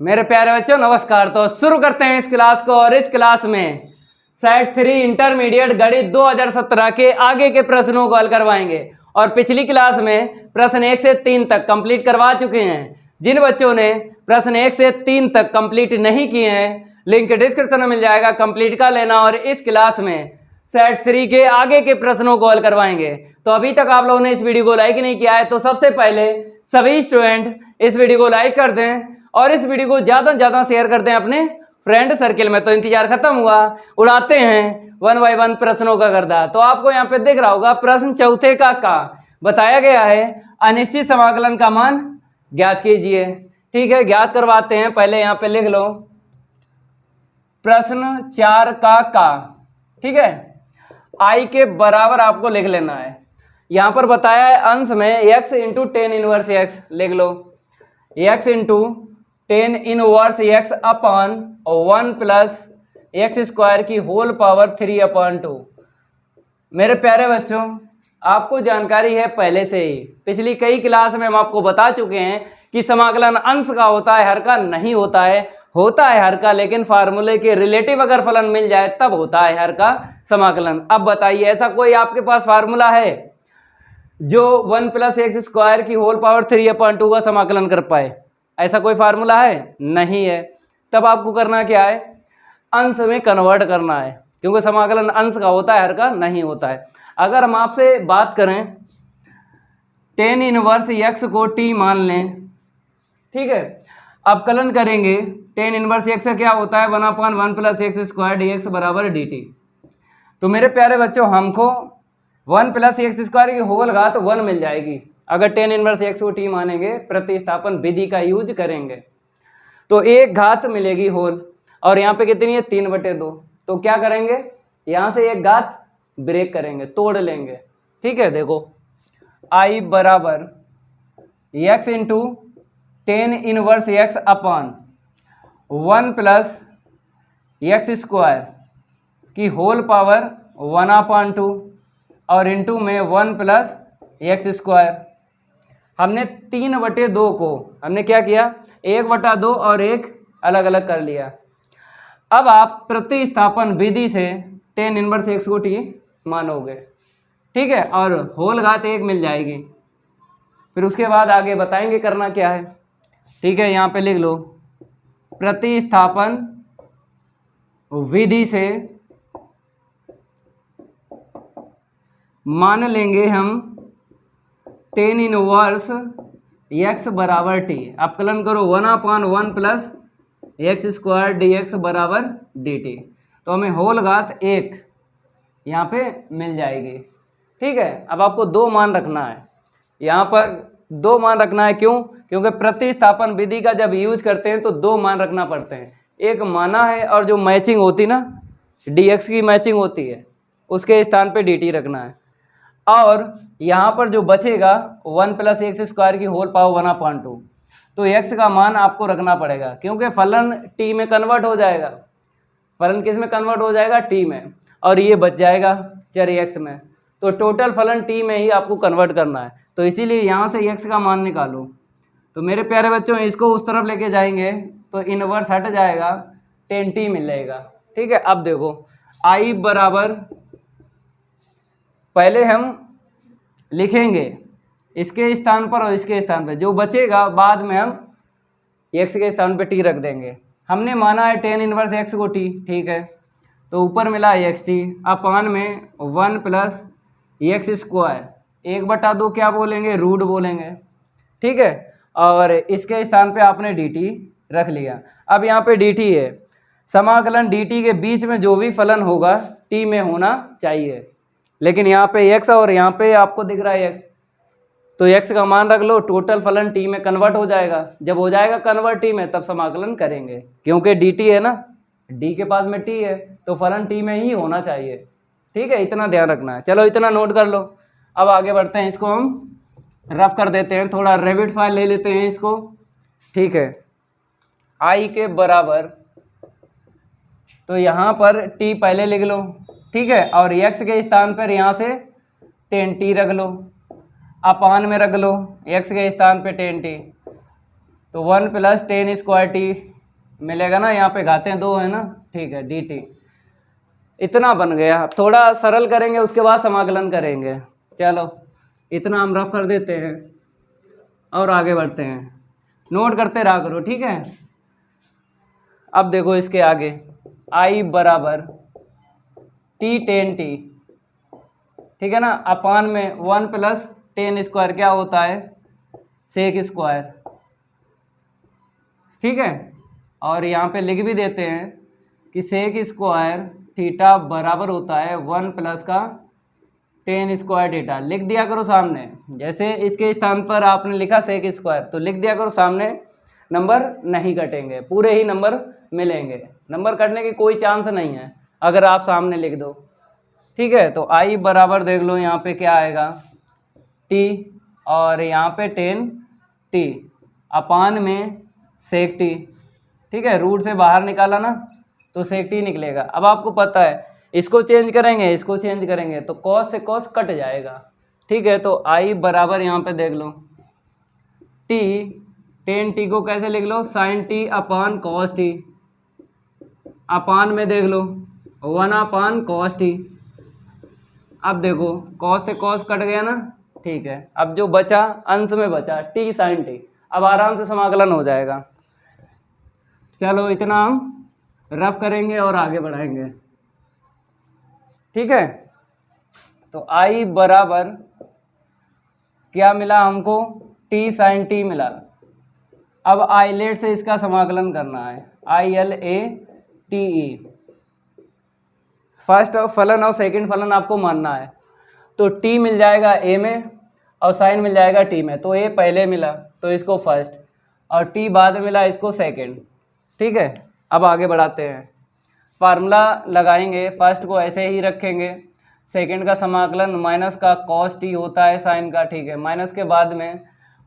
मेरे प्यारे बच्चों नमस्कार। तो शुरू करते हैं इस क्लास को। और इस क्लास में सेट 3 इंटरमीडिएट गणित 2017 के आगे के प्रश्नों को हल करवाएंगे। और पिछली क्लास में प्रश्न 1 से 3 तक कंप्लीट करवा चुके हैं। जिन बच्चों ने प्रश्न 1 से 3 तक कंप्लीट नहीं किए हैं, लिंक डिस्क्रिप्शन में मिल जाएगा, कंप्लीट कर लेना। और इस क्लास में सेट 3 के आगे के प्रश्नों को हल करवाएंगे। तो अभी तक आप लोगों ने इस वीडियो को लाइक नहीं किया है तो सबसे पहले सभी स्टूडेंट इस वीडियो को लाइक कर दें और इस वीडियो को ज़्यादा से ज़्यादा शेयर कर दें अपने फ्रेंड सर्किल में। तो इंतजार खत्म हुआ, उड़ाते हैं 1 बाय 1 प्रश्नों का गर्दा। तो आपको यहाँ पे दिख रहा होगा प्रश्न चौथे का बताया गया है अनिश्चित समाकलन का मान ज्ञात कीजिए। ठीक है, ज्ञात करवाते हैं। पहले यहाँ पे लिख लो प्रश्न 4 का। ठीक है, आई के बराबर आपको लिख लेना है। यहाँ पर बताया है अंश में x into tan inverse x लिख लो, x into tan inverse x upon 1 plus X square की होल पावर 3/2। मेरे प्यारे बच्चों, आपको जानकारी है पहले से ही, पिछली कई क्लास में हम आपको बता चुके हैं कि समाकलन अंश का होता है, हर का नहीं होता है। होता है हर का, लेकिन फार्मूले के रिलेटिव अगर फलन मिल जाए तब होता है हर का समाकलन। अब बताइए, ऐसा कोई आपके पास फार्मूला है जो 1 प्लस एक्स स्क्वायर की होल पावर 3/2 का समाकलन कर पाए? ऐसा कोई फार्मूला है? नहीं है। तब आपको करना क्या है, अंश में कन्वर्ट करना है, क्योंकि समाकलन अंश का होता है, हर का नहीं होता है। अगर हम आपसे बात करें टेन इनवर्स एक्स को टी मान लें, ठीक है, अब कलन करेंगे टेन इनवर्स एक्स का क्या होता है 1/1 प्लस एक्स स्क्वायर dx बराबर dt। तो मेरे प्यारे बच्चों, हमको 1 प्लस एक्स स्क्वायर की होल घात 1 मिल जाएगी अगर टेन इनवर्स एक्स को टी मानेंगे, प्रतिस्थापन विधि का यूज करेंगे तो एक घात मिलेगी होल। और यहाँ पे कितनी है 3/2। तो क्या करेंगे, यहाँ से एक घात ब्रेक करेंगे, तोड़ लेंगे। ठीक है, देखो आई बराबर x into tan inverse x upon 1 plus X square की होल पावर 1/2 और इंटू में 1 प्लस एक्स स्क्वायर। हमने 3/2 को हमने क्या किया, 1/2 और 1 अलग अलग कर लिया। अब आप प्रतिस्थापन विधि से टेन इनवर्स एक्स को टी मानोगे, ठीक है, और होल घात 1 मिल जाएगी। फिर उसके बाद आगे बताएंगे करना क्या है। ठीक है, यहाँ पे लिख लो प्रतिस्थापन विधि से मान लेंगे हम टेन इनवर्स एक्स बराबर टी। अपकलन करो 1/1 प्लस एक्स स्क्वायर dx बराबर dt। तो हमें होल घात 1 यहाँ पे मिल जाएगी। ठीक है, अब आपको 2 मान रखना है, यहाँ पर 2 मान रखना है। क्यों? क्योंकि प्रतिस्थापन विधि का जब यूज करते हैं तो 2 मान रखना पड़ते हैं। एक माना है और जो मैचिंग होती ना, dx की मैचिंग होती है, उसके स्थान पे dt रखना है। और यहाँ पर जो बचेगा 1 प्लस एक्स स्क्वायर की होल पावर 1/2, तो x का मान आपको रखना पड़ेगा, क्योंकि फलन t में कन्वर्ट हो जाएगा। फलन किस में कन्वर्ट हो जाएगा? t में। और ये बच जाएगा चर x में। तो टोटल फलन t में ही आपको कन्वर्ट करना है। तो इसीलिए यहाँ से x का मान निकालो। तो मेरे प्यारे बच्चों, इसको उस तरफ लेके जाएंगे तो इनवर्स हट जाएगा, 10t मिलेगा। ठीक है, अब देखो i बराबर, पहले हम लिखेंगे इसके स्थान पर और इसके स्थान पर, जो बचेगा बाद में हम x के स्थान पर t रख देंगे। हमने माना है टेन इनवर्स x को t, ठीक है, तो ऊपर मिला एक्स टी अपान में 1 प्लस एक्स स्क्वायर 1/2 क्या बोलेंगे, रूट बोलेंगे। ठीक है, और इसके स्थान पे आपने dt रख लिया। अब यहाँ पे dt है, समाकलन dt के बीच में जो भी फलन होगा t में होना चाहिए, लेकिन यहाँ पे x और यहाँ पे आपको दिख रहा है x, तो x का मान रख लो। टोटल फलन t में कन्वर्ट हो जाएगा। जब हो जाएगा कन्वर्ट t में तब समाकलन करेंगे, क्योंकि dt है ना, d के पास में t है तो फलन t में ही होना चाहिए। ठीक है, इतना ध्यान रखना है। चलो इतना नोट कर लो। अब आगे बढ़ते हैं, इसको हम रफ कर देते हैं, थोड़ा रेविड फाइल ले लेते हैं इसको। ठीक है, i के बराबर, तो यहाँ पर t पहले लिख लो, ठीक है, और x के स्थान पर यहाँ से 10t रख लो, अपान में रख लो x के स्थान पे 10t, तो 1 प्लस 10 स्क्वायर टी मिलेगा ना, यहाँ पे घातें 2 है ना, ठीक है, dt इतना बन गया। थोड़ा सरल करेंगे उसके बाद समाकलन करेंगे। चलो इतना हम रफ कर देते हैं और आगे बढ़ते हैं, नोट करते रहा करो, ठीक है। अब देखो इसके आगे i बराबर t tan t, ठीक है ना, अपान में 1 प्लस टेन स्क्वायर क्या होता है, सेक स्क्वायर, ठीक है। और यहाँ पे लिख भी देते हैं कि सेक स्क्वायर थीटा बराबर होता है 1 प्लस का टेन स्क्वायर थीटा। लिख दिया करो सामने, जैसे इसके स्थान पर आपने लिखा सेक स्क्वायर तो लिख दिया करो सामने, नंबर नहीं कटेंगे, पूरे ही नंबर मिलेंगे, नंबर कटने की कोई चांस नहीं है अगर आप सामने लिख दो, ठीक है। तो i बराबर देख लो यहाँ पे क्या आएगा, t और यहाँ पे टेन t अपान में सेक t, ठीक है, रूट से बाहर निकाला ना तो सेक t निकलेगा। अब आपको पता है इसको चेंज करेंगे, इसको चेंज करेंगे तो कॉस से कॉस कट जाएगा, ठीक है। तो i बराबर यहाँ पे देख लो t टेन t को कैसे लिख लो, sine t upon cos t, upon में देख लो 1 अपान कॉस t। अब देखो कॉस से कॉस कट गया ना, ठीक है। अब जो बचा अंश में बचा t साइन t, अब आराम से समाकलन हो जाएगा। चलो इतना हम रफ करेंगे और आगे बढ़ाएंगे, ठीक है। तो i बराबर क्या मिला हमको, t साइन t मिला। अब आइलेट से इसका समाकलन करना है, ILATE, फर्स्ट फलन और सेकंड फलन आपको मानना है। तो t मिल जाएगा a में और साइन मिल जाएगा t में, तो a पहले मिला तो इसको फर्स्ट और t बाद में मिला इसको सेकंड, ठीक है। अब आगे बढ़ाते हैं, फार्मूला लगाएंगे, फर्स्ट को ऐसे ही रखेंगे, सेकंड का समाकलन माइनस का कॉस t होता है साइन का, ठीक है, माइनस के बाद में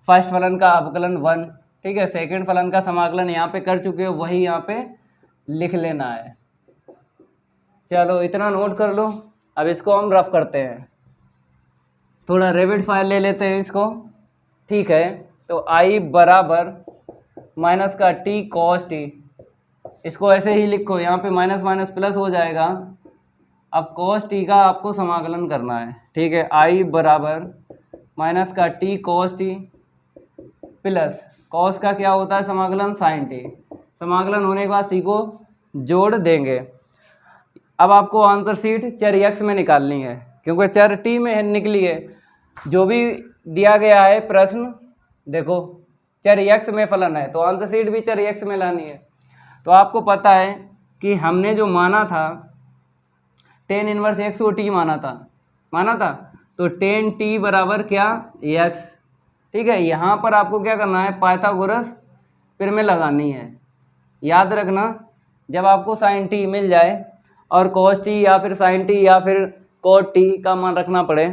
फर्स्ट फलन का अवकलन 1, ठीक है। सेकंड फलन का समाकलन यहाँ पे कर चुके हो, वही यहाँ पे लिख लेना है। चलो इतना नोट कर लो। अब इसको हम रफ करते हैं, थोड़ा रेविड फाइल ले लेते हैं इसको, ठीक है। तो i बराबर माइनस का t कॉस t, इसको ऐसे ही लिखो, यहाँ पे माइनस माइनस प्लस हो जाएगा। अब कॉस t का आपको समाकलन करना है, ठीक है। i बराबर माइनस का t cos t plus cos का क्या होता है समाकलन, साइन t, समाकलन होने के बाद c को जोड़ देंगे। अब आपको आंसर शीट चर x में निकालनी है, क्योंकि चर t में निकली है। जो भी दिया गया है प्रश्न, देखो चर x में फलन है तो आंसर शीट भी चर x में लानी है। तो आपको पता है कि हमने जो माना था टेन इनवर्स x को t माना था, तो टेन t बराबर क्या, x, ठीक है। यहाँ पर आपको क्या करना है, पाइथागोरस प्रमेय लगानी है। याद रखना, जब आपको साइन t मिल जाए और cos t या फिर साइन t या फिर cot t का मान रखना पड़े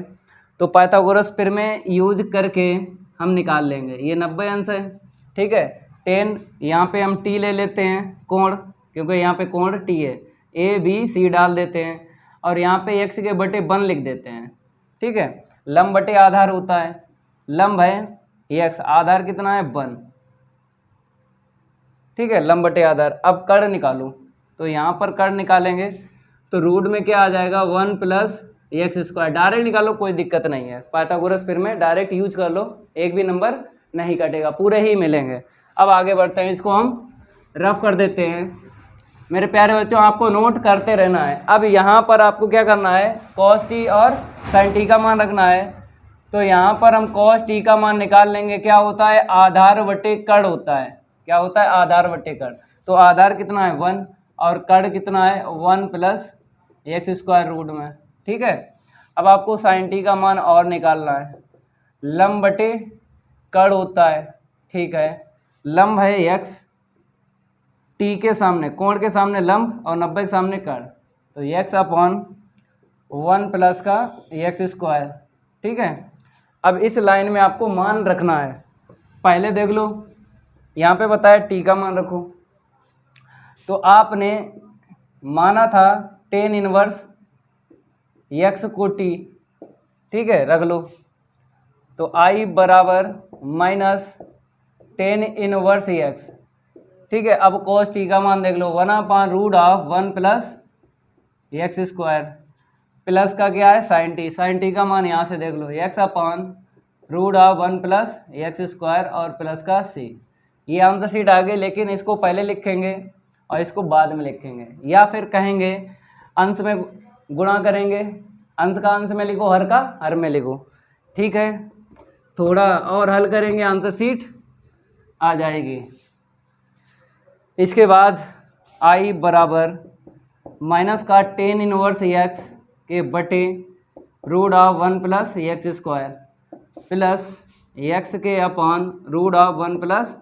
तो पाइथागोरस प्रमेय यूज करके हम निकाल लेंगे। ये 90 अंश है, ठीक है। टेन यहाँ पे हम t ले लेते हैं कोण, क्योंकि यहाँ पे कोण t है, a b c डाल देते हैं और यहाँ पे x के बटे 1 लिख देते हैं, ठीक है। लंब बटे आधार होता है, लंब है x, आधार कितना है 1, ठीक है, लंब बटे आधार। अब कर्ण निकालो, तो यहाँ पर कर्ण निकालेंगे तो रूट में क्या आ जाएगा, 1 प्लस एक्स स्क्वायर। डायरेक्ट निकालो कोई दिक्कत नहीं है, पाइथागोरस प्रमेय डायरेक्ट यूज कर लो, एक भी नंबर नहीं कटेगा, पूरे ही मिलेंगे। अब आगे बढ़ते हैं, इसको हम रफ कर देते हैं। मेरे प्यारे बच्चों आपको नोट करते रहना है। अब यहाँ पर आपको क्या करना है, cos t और sin t का मान रखना है। तो यहाँ पर हम cos t का मान निकाल लेंगे, क्या होता है, आधार बटे कर्ण होता है। क्या होता है, आधार बटे कर्ण। तो आधार कितना है 1 और कर्ण कितना है 1 प्लस एक्स स्क्वायर रूट में, ठीक है। अब आपको sin t का मान और निकालना है, लंब बटे कर्ण होता है, ठीक है। लंब है x, t के सामने कोण के सामने लंब और 90 के सामने कर्ण, तो x अपॉन 1 प्लस का एक्स स्क्वायर, ठीक है। अब इस लाइन में आपको मान रखना है, पहले देख लो यहाँ पे बताया t का मान रखो, तो आपने माना था टेन इनवर्स x को t, ठीक है, रख लो। तो i बराबर माइनस टेन इनवर्स x, ठीक है। अब cos t का मान देख लो, 1/√1 प्लस एक्स स्क्वायर प्लस का क्या है sin t, sin t का मान यहाँ से देख लो x/√1 प्लस एक्स स्क्वायर और प्लस का c। ये आंसर शीट आ गई, लेकिन इसको पहले लिखेंगे और इसको बाद में लिखेंगे, या फिर कहेंगे अंश में गुणा करेंगे, अंश का अंश में लिखो, हर का हर में लिखो। ठीक है, थोड़ा और हल करेंगे, आंसर शीट आ जाएगी। इसके बाद i बराबर माइनस का टेन इनवर्स एक्स के बटे √1 plus X square plus x के अपान √1 प्लस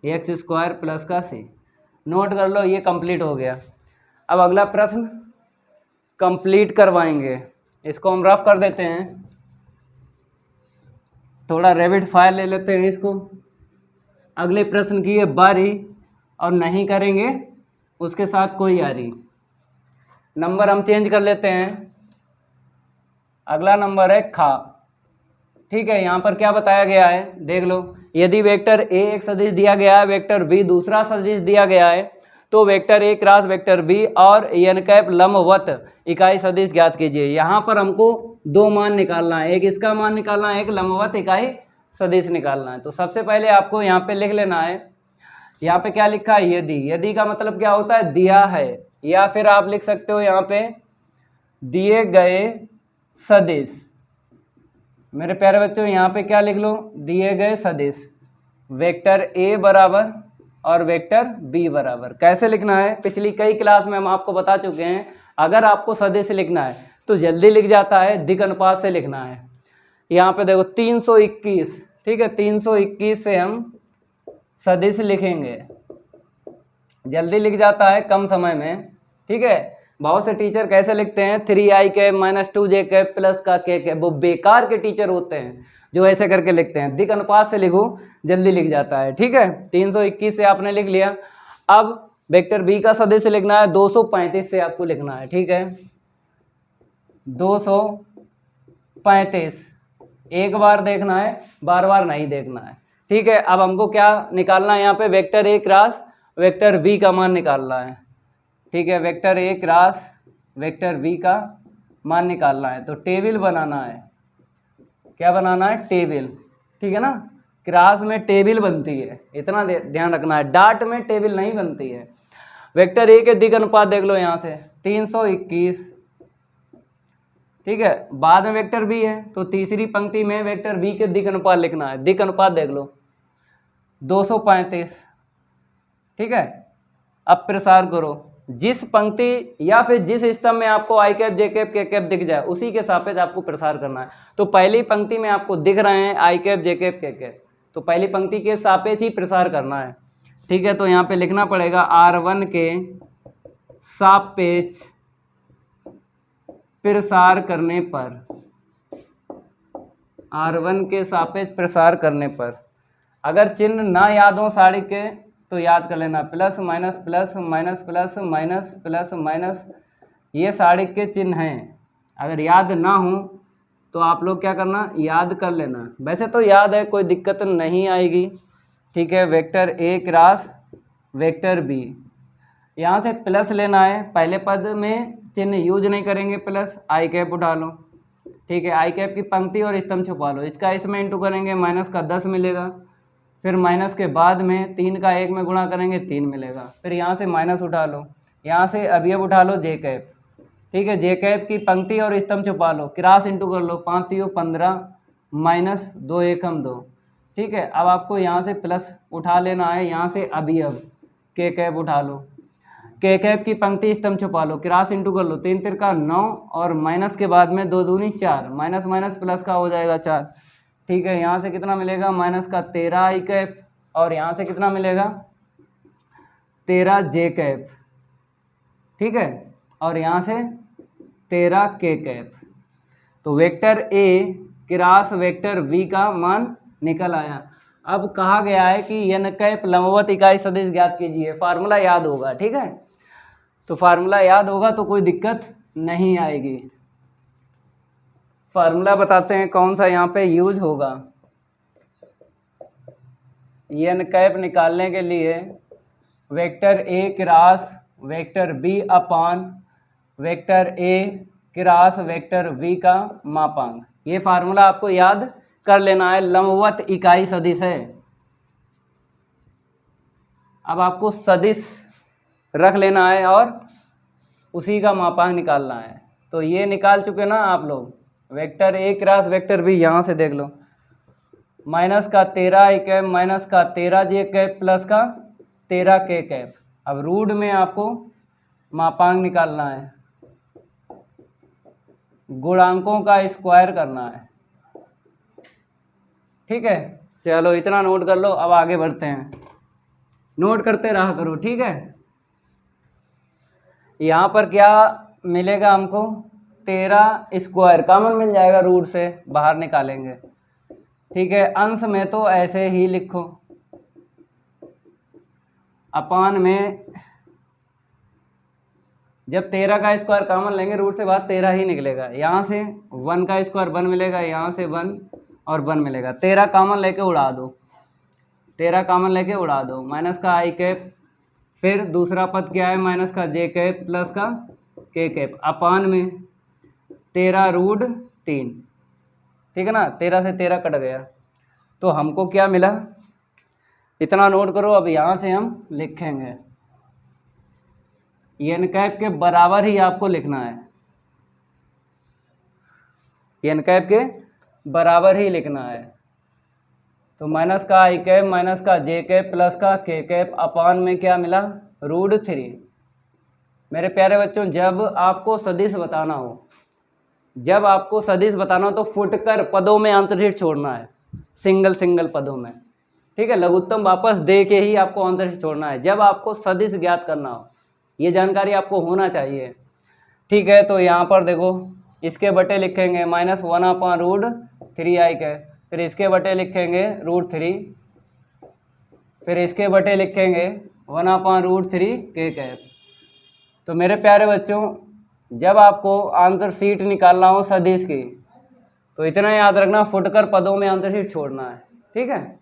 एक्स स्क्वायर प्लस का c। नोट कर लो, ये कंप्लीट हो गया। अब अगला प्रश्न कंप्लीट करवाएंगे, इसको हम रफ कर देते हैं, थोड़ा रैपिड फायर ले लेते हैं इसको। अगले प्रश्न की ये बारी, और नहीं करेंगे उसके साथ कोई यारी। नंबर हम चेंज कर लेते हैं। अगला नंबर है खा। ठीक है, यहाँ पर क्या बताया गया है देख लो, यदि वेक्टर a एक सदिश दिया गया है, वेक्टर b दूसरा सदिश दिया गया है, तो vector a cross vector b और n कैप लंबवत इकाई सदिश ज्ञात कीजिए। यहाँ पर हमको दो मान निकालना है, एक इसका मान निकालना है, एक लंबवत इकाई सदिश निकालना है। तो सबसे पहले आपको यहाँ पे लिख लेना है, यहाँ पे क्या लिखा है यदि। यदि का मतलब क्या होता है, दिया है, या फिर आप लिख सकते हो यहाँ पे दिए गए सदिश। मेरे प्यारे बच्चों यहाँ पे क्या लिख लो, दिए गए सदिश वेक्टर a बराबर और वेक्टर b बराबर। कैसे लिखना है, पिछली कई क्लास में हम आपको बता चुके हैं, अगर आपको सदिश लिखना है तो जल्दी लिख जाता है, दिक् अनुपात से लिखना है। यहाँ पे देखो 321, ठीक है, 321 से हम सदिश लिखेंगे, जल्दी लिख जाता है कम समय में। ठीक है, बहुत से टीचर कैसे लिखते हैं 3i cap minus 2j cap plus का k कैप, वो बेकार के टीचर होते हैं जो ऐसे करके लिखते हैं। दिक् अनुपात से लिखो, जल्दी लिख जाता है। ठीक है, 321 से आपने लिख लिया। अब वेक्टर b का सदिश लिखना है, 235 से आपको लिखना है। ठीक है, 235 एक बार देखना है, बार बार नहीं देखना है। ठीक है, अब हमको क्या निकालना है, यहाँ पे vector a cross vector b का मान निकालना है। ठीक है, vector a cross vector b का मान निकालना है, तो टेबल बनाना है। क्या बनाना है, टेबल। ठीक है ना, क्रॉस में टेबल बनती है, इतना ध्यान रखना है, डाट में टेबल नहीं बनती है। वेक्टर a के दिक् अनुपात देख लो यहाँ से 321। ठीक है, बाद में वेक्टर b है, तो तीसरी पंक्ति में वेक्टर b के दिक् अनुपात लिखना है। दिक् अनुपात देख लो 235। ठीक है, अब प्रसार करो, जिस पंक्ति या फिर जिस स्तंभ में आपको आई cap J cap K cap दिख जाए उसी के सापेक्ष आपको प्रसार करना है। तो पहली पंक्ति में आपको दिख रहे हैं आई cap J cap K cap, तो पहली पंक्ति के सापेक्ष ही प्रसार करना है। ठीक है, तो यहाँ पे लिखना पड़ेगा R1 के सापेक्ष प्रसार करने पर, R1 के सापेक्ष प्रसार करने पर। अगर चिन्ह ना याद हो साड़ी के तो याद कर लेना, plus minus plus minus plus minus plus minus, ये साड़ी के चिन्ह हैं। अगर याद ना हो तो आप लोग क्या करना, याद कर लेना। वैसे तो याद है, कोई दिक्कत नहीं आएगी। ठीक है, vector a cross vector b, यहाँ से प्लस लेना है, पहले पद में चिन्ह यूज नहीं करेंगे, प्लस आई कैप उठा लो। ठीक है, आई कैप की पंक्ति और स्तंभ छुपा लो, इसका इसमें इंटू करेंगे माइनस का 10 मिलेगा, फिर माइनस के बाद में 3 का 1 में गुणा करेंगे 3 मिलेगा, फिर यहाँ से माइनस उठा लो, यहाँ से अवयव उठा लो जे कैप। ठीक है, जे कैप की पंक्ति और स्तंभ छुपा लो, क्रॉस इंटू कर लो, 5 3 15 माइनस 2 1 2। ठीक है, अब आपको यहाँ से प्लस उठा लेना है, यहाँ से अवयव के कैप उठा लो, के कैप की पंक्ति स्तंभ छुपा लो, क्रॉस इंटू कर लो, 3 3 9 और माइनस के बाद में 2 दूनी 4, माइनस माइनस प्लस का हो जाएगा 4। ठीक है, यहाँ से कितना मिलेगा, माइनस का 13 आई कैप, और यहाँ से कितना मिलेगा 13 जे कैप। ठीक है, और यहाँ से 13 के कैप। तो vector a cross vector v का मान निकल आया। अब कहा गया है कि n कैप लंबवत इकाई सदिश ज्ञात कीजिए, फार्मूला याद होगा। ठीक है, तो फार्मूला याद होगा तो कोई दिक्कत नहीं आएगी। फार्मूला बताते हैं कौन सा यहाँ पे यूज होगा। n कैप निकालने के लिए vector A cross vector B upon vector A cross vector V का मापांक। ये फार्मूला आपको याद कर लेना है, लंबवत इकाई सदिश है। अब आपको सदिश रख लेना है और उसी का मापांक निकालना है। तो ये निकाल चुके ना आप लोग, vector A cross vector B, यहाँ से देख लो, माइनस का 13 i कैप माइनस का 13 j कैप प्लस का 13 k कैप। अब रूट में आपको मापांक निकालना है, गुणांकों का स्क्वायर करना है। ठीक है, चलो इतना नोट कर लो। अब आगे बढ़ते हैं, नोट करते रहा करो। ठीक है, यहाँ पर क्या मिलेगा हमको, 13 स्क्वायर कॉमन मिल जाएगा, रूट से बाहर निकालेंगे। ठीक है, अंश में तो ऐसे ही लिखो, अपान में जब 13 का स्क्वायर कॉमन लेंगे रूट से बाहर 13 ही निकलेगा। यहाँ से 1 का स्क्वायर 1 मिलेगा, यहाँ से 1 और 1 मिलेगा। 13 कॉमन लेके उड़ा दो, 13 कॉमन लेके उड़ा दो, माइनस का आई कैप, फिर दूसरा पद क्या है, माइनस का जे कैप प्लस का के कैप, अपान में 13 रूट 3। ठीक है ना, 13 से 13 कट गया, तो हमको क्या मिला, इतना नोट करो। अब यहाँ से हम लिखेंगे, एन कैप के बराबर ही आपको लिखना है, एन कैप के बराबर ही लिखना है। तो माइनस का आई कैप माइनस का जे कैप प्लस का के कैप, अपान में क्या मिला, रूट 3। मेरे प्यारे बच्चों, जब आपको सदिश बताना हो, जब आपको सदिश बताना हो तो फुटकर पदों में अंतरिक्ष छोड़ना है, सिंगल सिंगल पदों में। ठीक है, लघुत्तम वापस दे के ही आपको अंतरिक्ष छोड़ना है जब आपको सदिश ज्ञात करना हो। ये जानकारी आपको होना चाहिए। ठीक है, तो यहाँ पर देखो, इसके बटे लिखेंगे -1/√3i कैप, फिर इसके बटे लिखेंगे √3, फिर इसके बटे लिखेंगे 1/√3 के कैप। तो मेरे प्यारे बच्चों, जब आपको आंसर शीट निकालना हो सदिश की, तो इतना याद रखना, फुटकर पदों में अंतरिक्ष छोड़ना है। ठीक है,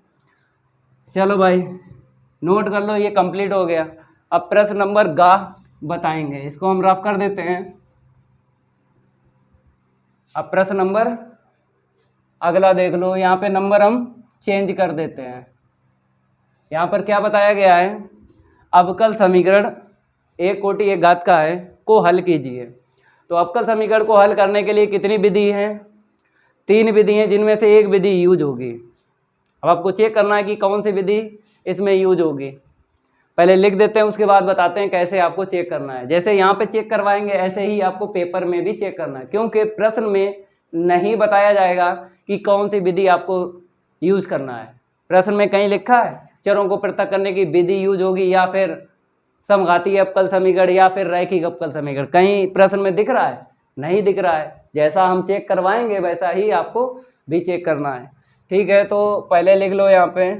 चलो भाई नोट कर लो, ये कंप्लीट हो गया। अब प्रश्न नंबर गा बताएंगे, इसको हम रफ कर देते हैं। अब प्रश्न नंबर अगला देख लो, यहाँ पे नंबर हम चेंज कर देते हैं। यहाँ पर क्या बताया गया है, अवकल समीकरण एक कोटि एक घात का है को हल कीजिए। तो अवकल समीकरण को हल करने के लिए कितनी विधि है, 3 विधि हैं, जिनमें से एक विधि यूज होगी। अब आपको चेक करना है कि कौन सी विधि इसमें यूज होगी। पहले लिख देते हैं, उसके बाद बताते हैं कैसे आपको चेक करना है। जैसे यहाँ पे चेक करवाएंगे, ऐसे ही आपको पेपर में भी चेक करना है, क्योंकि प्रश्न में नहीं बताया जाएगा कि कौन सी विधि आपको यूज करना है। प्रश्न में कहीं लिखा है चरों को पृथक करने की विधि यूज होगी, या फिर समघातीय अवकल समीकरण, या फिर रैखिक अवकल समीकरण, कहीं प्रश्न में दिख रहा है? नहीं दिख रहा है। जैसा हम चेक करवाएंगे वैसा ही आपको भी चेक करना है। ठीक है, तो पहले लिख लो यहाँ पे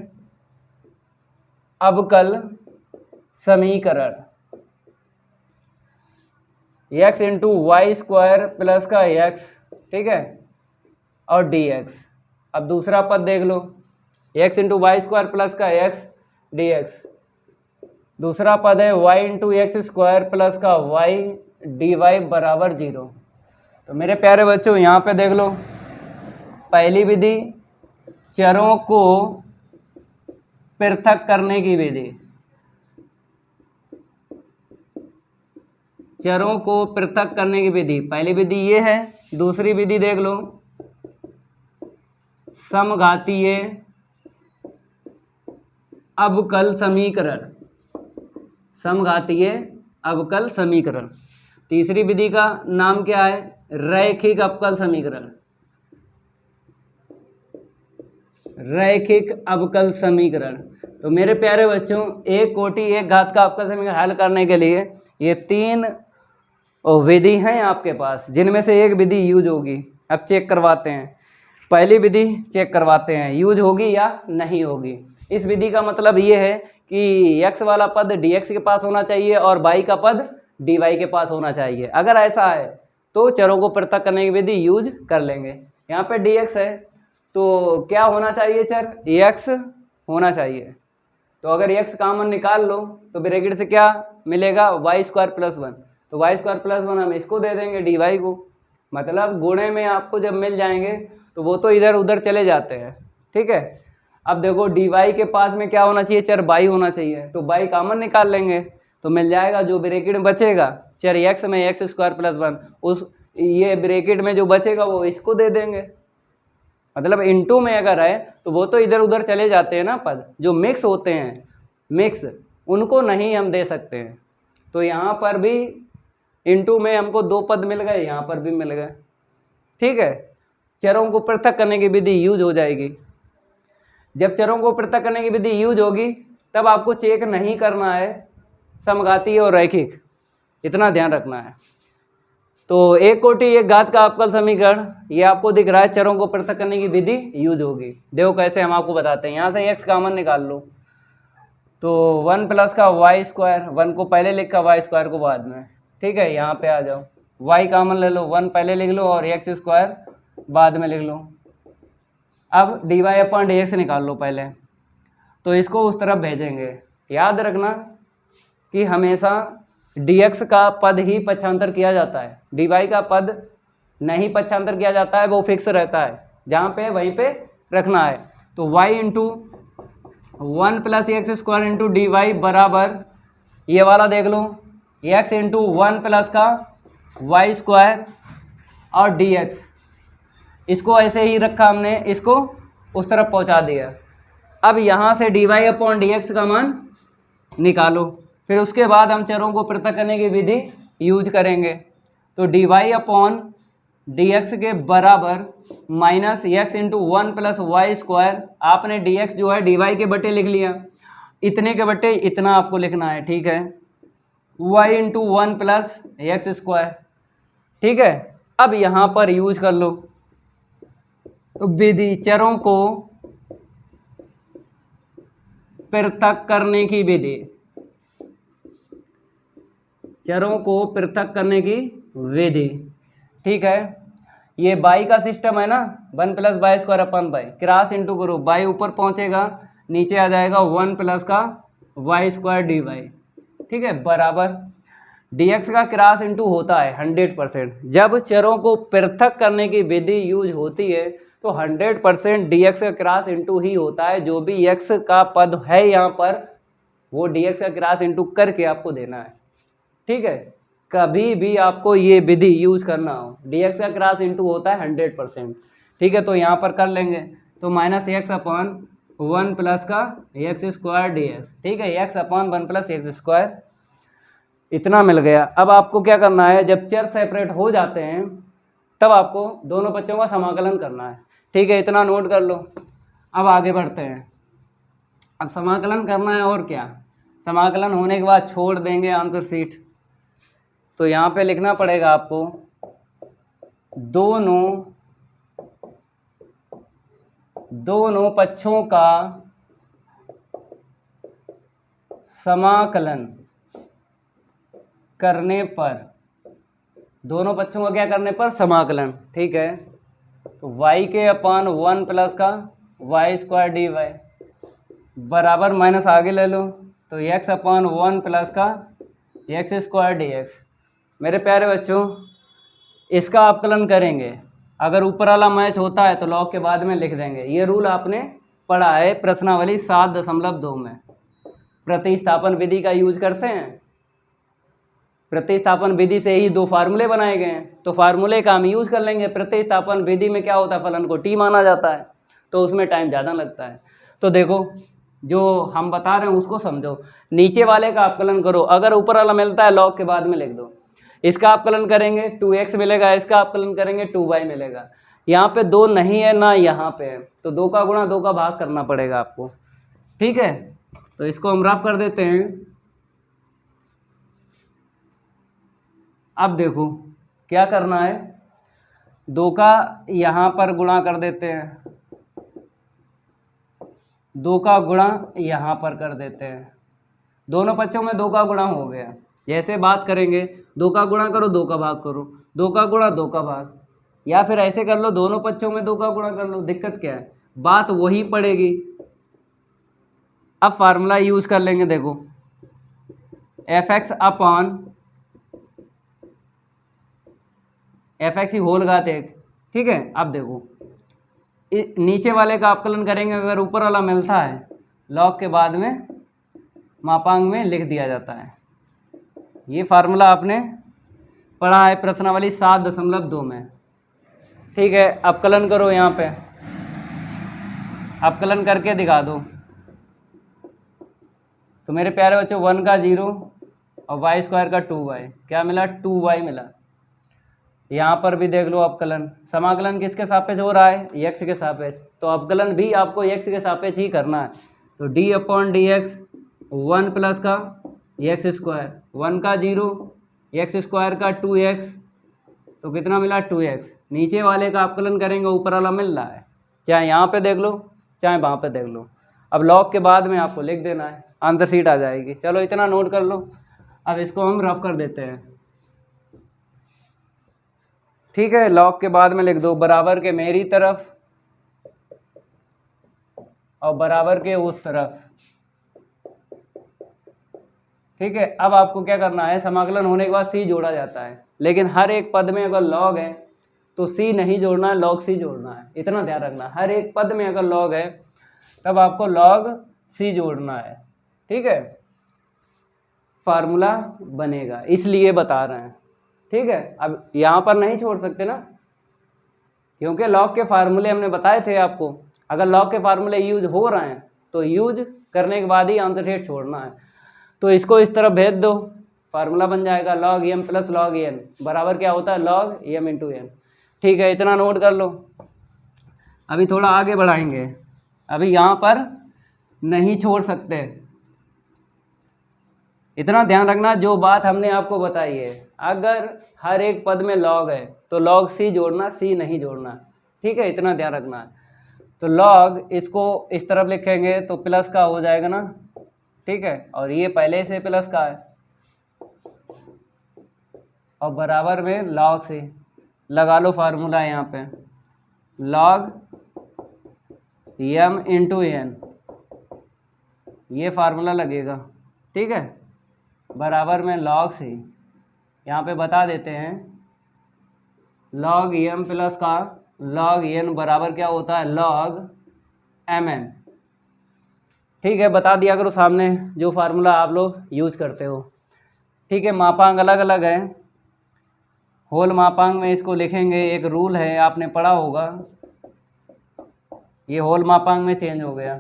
अवकल समीकरण x into Y square plus का x, ठीक है, और dx। अब दूसरा पद देख लो, x into Y square plus का x dx। दूसरा पद है y into X square plus का y dy बराबर 0। तो मेरे प्यारे बच्चों, यहाँ पे देख लो, पहली विधि चरों को पृथक करने की विधि, चरों को पृथक करने की विधि, पहली विधि ये है। दूसरी विधि देख लो, समघातीय अवकल समीकरण, समघातीय अवकल समीकरण। तीसरी विधि का नाम क्या है, रैखिक अवकल समीकरण, रैखिक अवकल समीकरण। तो मेरे प्यारे बच्चों, एक कोटि एक घात का अवकल समीकरण हल करने के लिए ये 3 विधि हैं आपके पास, जिनमें से एक विधि यूज होगी। अब चेक करवाते हैं, पहली विधि चेक करवाते हैं यूज होगी या नहीं होगी। इस विधि का मतलब ये है कि x वाला पद dx के पास होना चाहिए और y का पद dy के पास होना चाहिए। अगर ऐसा है तो चरों को पृथक करने की विधि यूज कर लेंगे। यहाँ पे dx है तो क्या होना चाहिए, चर x होना चाहिए। तो अगर x कॉमन निकाल लो तो ब्रैकेट से क्या मिलेगा, वाई स्क्वायर प्लस वन। तो वाई स्क्वायर प्लस वन हम इसको दे देंगे डी वाई को, मतलब गुणे में आपको जब मिल जाएंगे तो वो तो इधर उधर चले जाते हैं, ठीक है। अब देखो डी वाई के पास में क्या होना चाहिए, चर बाई होना चाहिए, तो बाई कॉमन निकाल लेंगे तो मिल जाएगा, जो ब्रैकेट में बचेगा चर x में एक्स स्क्वायर प्लस वन, उस ये ब्रैकेट में जो बचेगा वो इसको दे देंगे। मतलब इनटू में अगर है तो वो तो इधर उधर चले जाते हैं ना पद, जो मिक्स होते हैं मिक्स, उनको नहीं हम दे सकते हैं। तो यहाँ पर भी इनटू में हमको दो पद मिल गए, यहाँ पर भी मिल गए, ठीक है। चरों को पृथक करने की विधि यूज हो जाएगी। जब चरों को पृथक करने की विधि यूज होगी तब आपको चेक नहीं करना है समघातीय और रैखिक, इतना ध्यान रखना है। तो एक कोटि एक घात का अवकल समीकरण ये आपको दिख रहा है, चरों को पृथक करने की विधि यूज होगी। देखो कैसे हम आपको बताते हैं, यहाँ से x कॉमन निकाल लो तो 1 प्लस का वाई स्क्वायर, 1 को पहले लिख का वाई स्क्वायर को बाद में, ठीक है। यहाँ पे आ जाओ, y कॉमन ले लो, 1 पहले लिख लो और x स्क्वायर बाद में लिख लो। अब D Y upon D X निकाल लो पहले, तो इसको उस तरफ भेजेंगे। याद रखना कि हमेशा dx का पद ही पक्षांतर किया जाता है, dy का पद नहीं पक्षांतर किया जाता है, वो फिक्स रहता है, जहाँ पे वहीं पे रखना है। तो y into 1 plus X square into D Y बराबर ये वाला देख लो, x इंटू 1 प्लस का वाई स्क्वायर और dx, इसको ऐसे ही रखा हमने, इसको उस तरफ पहुँचा दिया। अब यहाँ से D Y upon D X का मान निकालो, फिर उसके बाद हम चरों को पृथक करने की विधि यूज करेंगे। तो D Y upon D X के बराबर minus X into 1 plus Y square, आपने डी एक्स जो है डी वाई के बटे लिख लिया, इतने के बटे इतना आपको लिखना है, ठीक है, Y into 1 plus X square, ठीक है। अब यहाँ पर यूज कर लो तो विधि चरों को पृथक करने की विधि, चरों को पृथक करने की विधि, ठीक है। ये बाई का सिस्टम है ना, 1 plus by square upon by, cross into करो, बाई ऊपर पहुंचेगा नीचे आ जाएगा 1 प्लस का वाई स्क्वायर डी वाई, ठीक है, बराबर dx का क्रॉस इंटू होता है 100%। जब चरों को पृथक करने की विधि यूज होती है तो 100% dx का क्रॉस इंटू ही होता है। जो भी x का पद है यहाँ पर वो dx का क्रॉस इंटू करके आपको देना है, ठीक है। कभी भी आपको ये विधि यूज करना हो, dx का क्रॉस इंटू होता है 100%, ठीक है। तो यहाँ पर कर लेंगे तो माइनस एक्स अपॉन 1 प्लस का एक्स स्क्वायर डी एक्स, ठीक है, x upon 1 plus X square, इतना मिल गया। अब आपको क्या करना है, जब चर सेपरेट हो जाते हैं तब आपको दोनों बच्चों का समाकलन करना है, ठीक है, इतना नोट कर लो। अब आगे बढ़ते हैं, अब समाकलन करना है और क्या, समाकलन होने के बाद छोड़ देंगे आंसर शीट। तो यहाँ पे लिखना पड़ेगा आपको दोनों पक्षों का समाकलन करने पर, दोनों पक्षों का क्या करने पर, समाकलन, ठीक है। तो y के अपान 1 प्लस का वाई स्क्वायर डी वाई बराबर माइनस आगे ले लो तो x अपान 1 प्लस का एक्स स्क्वायर डी एक्स। मेरे प्यारे बच्चों इसका अवकलन करेंगे, अगर ऊपर वाला मैच होता है तो लॉग के बाद में लिख देंगे। ये रूल आपने पढ़ा है प्रश्नावली 7.2 में, प्रतिस्थापन विधि का यूज करते हैं। प्रतिस्थापन विधि से ही दो फार्मूले बनाए गए हैं, तो फार्मूले का हम यूज कर लेंगे। प्रतिस्थापन विधि में क्या होता है, फलन को टी माना जाता है, तो उसमें टाइम ज़्यादा लगता है। तो देखो जो हम बता रहे हैं उसको समझो, नीचे वाले का अवकलन करो, अगर ऊपर वाला मिलता है लॉग के बाद में लिख दो। इसका अवकलन करेंगे 2x मिलेगा, इसका अवकलन करेंगे 2y मिलेगा। यहाँ पे 2 नहीं है ना यहाँ पे है, तो 2 का गुणा 2 का भाग करना पड़ेगा आपको, ठीक है। तो इसको हम रफ कर देते हैं। अब देखो क्या करना है, 2 का यहाँ पर गुणा कर देते हैं, 2 का गुणा यहाँ पर कर देते हैं, दोनों पक्षों में 2 का गुणा हो गया। जैसे बात करेंगे 2 का गुणा करो 2 का भाग करो, 2 का गुणा 2 का भाग, या फिर ऐसे कर लो दोनों पक्षों में 2 का गुणा कर लो, दिक्कत क्या है, बात वही पड़ेगी। अब फार्मूला यूज कर लेंगे, देखो F x upon F x ही होल घात एक, ठीक है। अब देखो नीचे वाले का अपकलन करेंगे, अगर ऊपर वाला मिलता है लॉग के बाद में मापांक में लिख दिया जाता है। ये फार्मूला आपने पढ़ा है प्रश्नावली 7.2 में, ठीक है। अपकलन करो, यहाँ पे अपकलन करके दिखा दो। तो मेरे प्यारे बच्चों 1 का 0 और वाई स्क्वायर का 2y, क्या मिला 2y मिला। यहाँ पर भी देख लो अपकलन, समाकलन किसके सापेक्ष हो रहा है, x के सापेक्ष, तो अपकलन भी आपको x के सापेक्ष ही करना है। तो d upon D x 1 plus का एक्स स्क्वायर, 1 का 0 एक्स स्क्वायर का 2x, तो कितना मिला 2x। नीचे वाले का अपकलन करेंगे, ऊपर वाला मिल रहा है, चाहे यहाँ पे देख लो चाहे वहाँ पे देख लो। अब लॉग के बाद में आपको लिख देना है, आंसर शीट आ जाएगी। चलो इतना नोट कर लो। अब इसको हम रफ कर देते हैं, ठीक है। लॉग के बाद में लिख दो बराबर के मेरी तरफ और बराबर के उस तरफ, ठीक है। अब आपको क्या करना है, समाकलन होने के बाद सी जोड़ा जाता है, लेकिन हर एक पद में अगर लॉग है तो सी नहीं जोड़ना है, लॉग सी जोड़ना है, इतना ध्यान रखना। हर एक पद में अगर लॉग है तब आपको लॉग सी जोड़ना है, ठीक है। फार्मूला बनेगा, इसलिए बता रहे हैं, ठीक है। अब यहाँ पर नहीं छोड़ सकते ना, क्योंकि लॉग के फार्मूले हमने बताए थे आपको। अगर लॉग के फार्मूले यूज हो रहे हैं तो यूज करने के बाद ही आंसर शीट छोड़ना है। तो इसको इस तरफ भेज दो, फार्मूला बन जाएगा log m plus log n बराबर क्या होता है log m इंटू n, ठीक है। इतना नोट कर लो। अभी थोड़ा आगे बढ़ाएंगे, अभी यहाँ पर नहीं छोड़ सकते, इतना ध्यान रखना। जो बात हमने आपको बताई है, अगर हर एक पद में log है तो log c जोड़ना, c नहीं जोड़ना, ठीक है, इतना ध्यान रखना है। तो log इसको इस तरफ लिखेंगे तो प्लस का हो जाएगा ना, ठीक है, और ये पहले से प्लस का है, और बराबर में log से लगा लो फार्मूला यहाँ पे log m इंटू n, ये फार्मूला लगेगा, ठीक है, बराबर में log से। यहाँ पे बता देते हैं log m प्लस का log n बराबर क्या होता है log mn, ठीक है। बता दिया करो सामने जो फार्मूला आप लोग यूज करते हो, ठीक है। मापांक अलग अलग है, होल मापांक में इसको लिखेंगे, एक रूल है आपने पढ़ा होगा, ये होल मापांक में चेंज हो गया,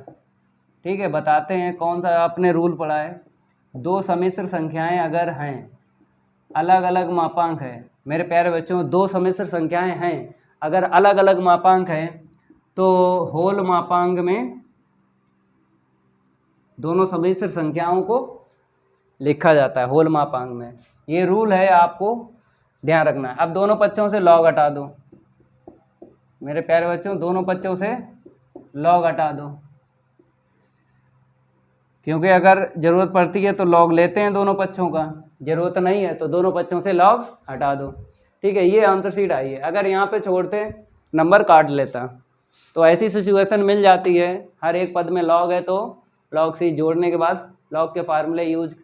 ठीक है। बताते हैं कौन सा आपने रूल पढ़ा है। दो सम्मिश्र संख्याएं अगर हैं, अलग अलग मापांक है, मेरे प्यारे बच्चों दो सम्मिश्र संख्याएं हैं अगर अलग अलग मापांक है तो होल मापांक में दोनों सम्मिश्र संख्याओं को लिखा जाता है होल मापांक में। ये रूल है, आपको ध्यान रखना है। अब दोनों पक्षों से लॉग हटा दो, मेरे प्यारे बच्चों दोनों पक्षों से लॉग हटा दो, क्योंकि अगर ज़रूरत पड़ती है तो लॉग लेते हैं दोनों पक्षों का, ज़रूरत नहीं है तो दोनों पक्षों से लॉग हटा दो, ठीक है। ये आंसर शीट आई है। अगर यहाँ पे छोड़ते नंबर काट लेता तो ऐसी सिचुएशन मिल जाती है, हर एक पद में लॉग है तो लॉग सी जोड़ने के बाद लॉग के फार्मूले यूज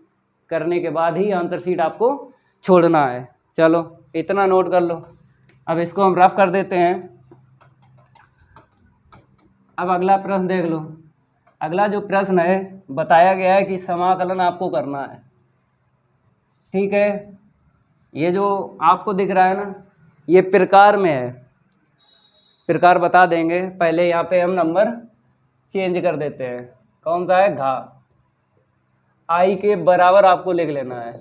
करने के बाद ही आंसर शीट आपको छोड़ना है। चलो इतना नोट कर लो। अब इसको हम रफ कर देते हैं। अब अगला प्रश्न देख लो। अगला जो प्रश्न है बताया गया है कि समाकलन आपको करना है, ठीक है। ये जो आपको दिख रहा है ना, ये प्रकार में है, प्रकार बता देंगे। पहले यहाँ पे हम नंबर चेंज कर देते हैं, कौन सा है, घा। आई के बराबर आपको लिख लेना है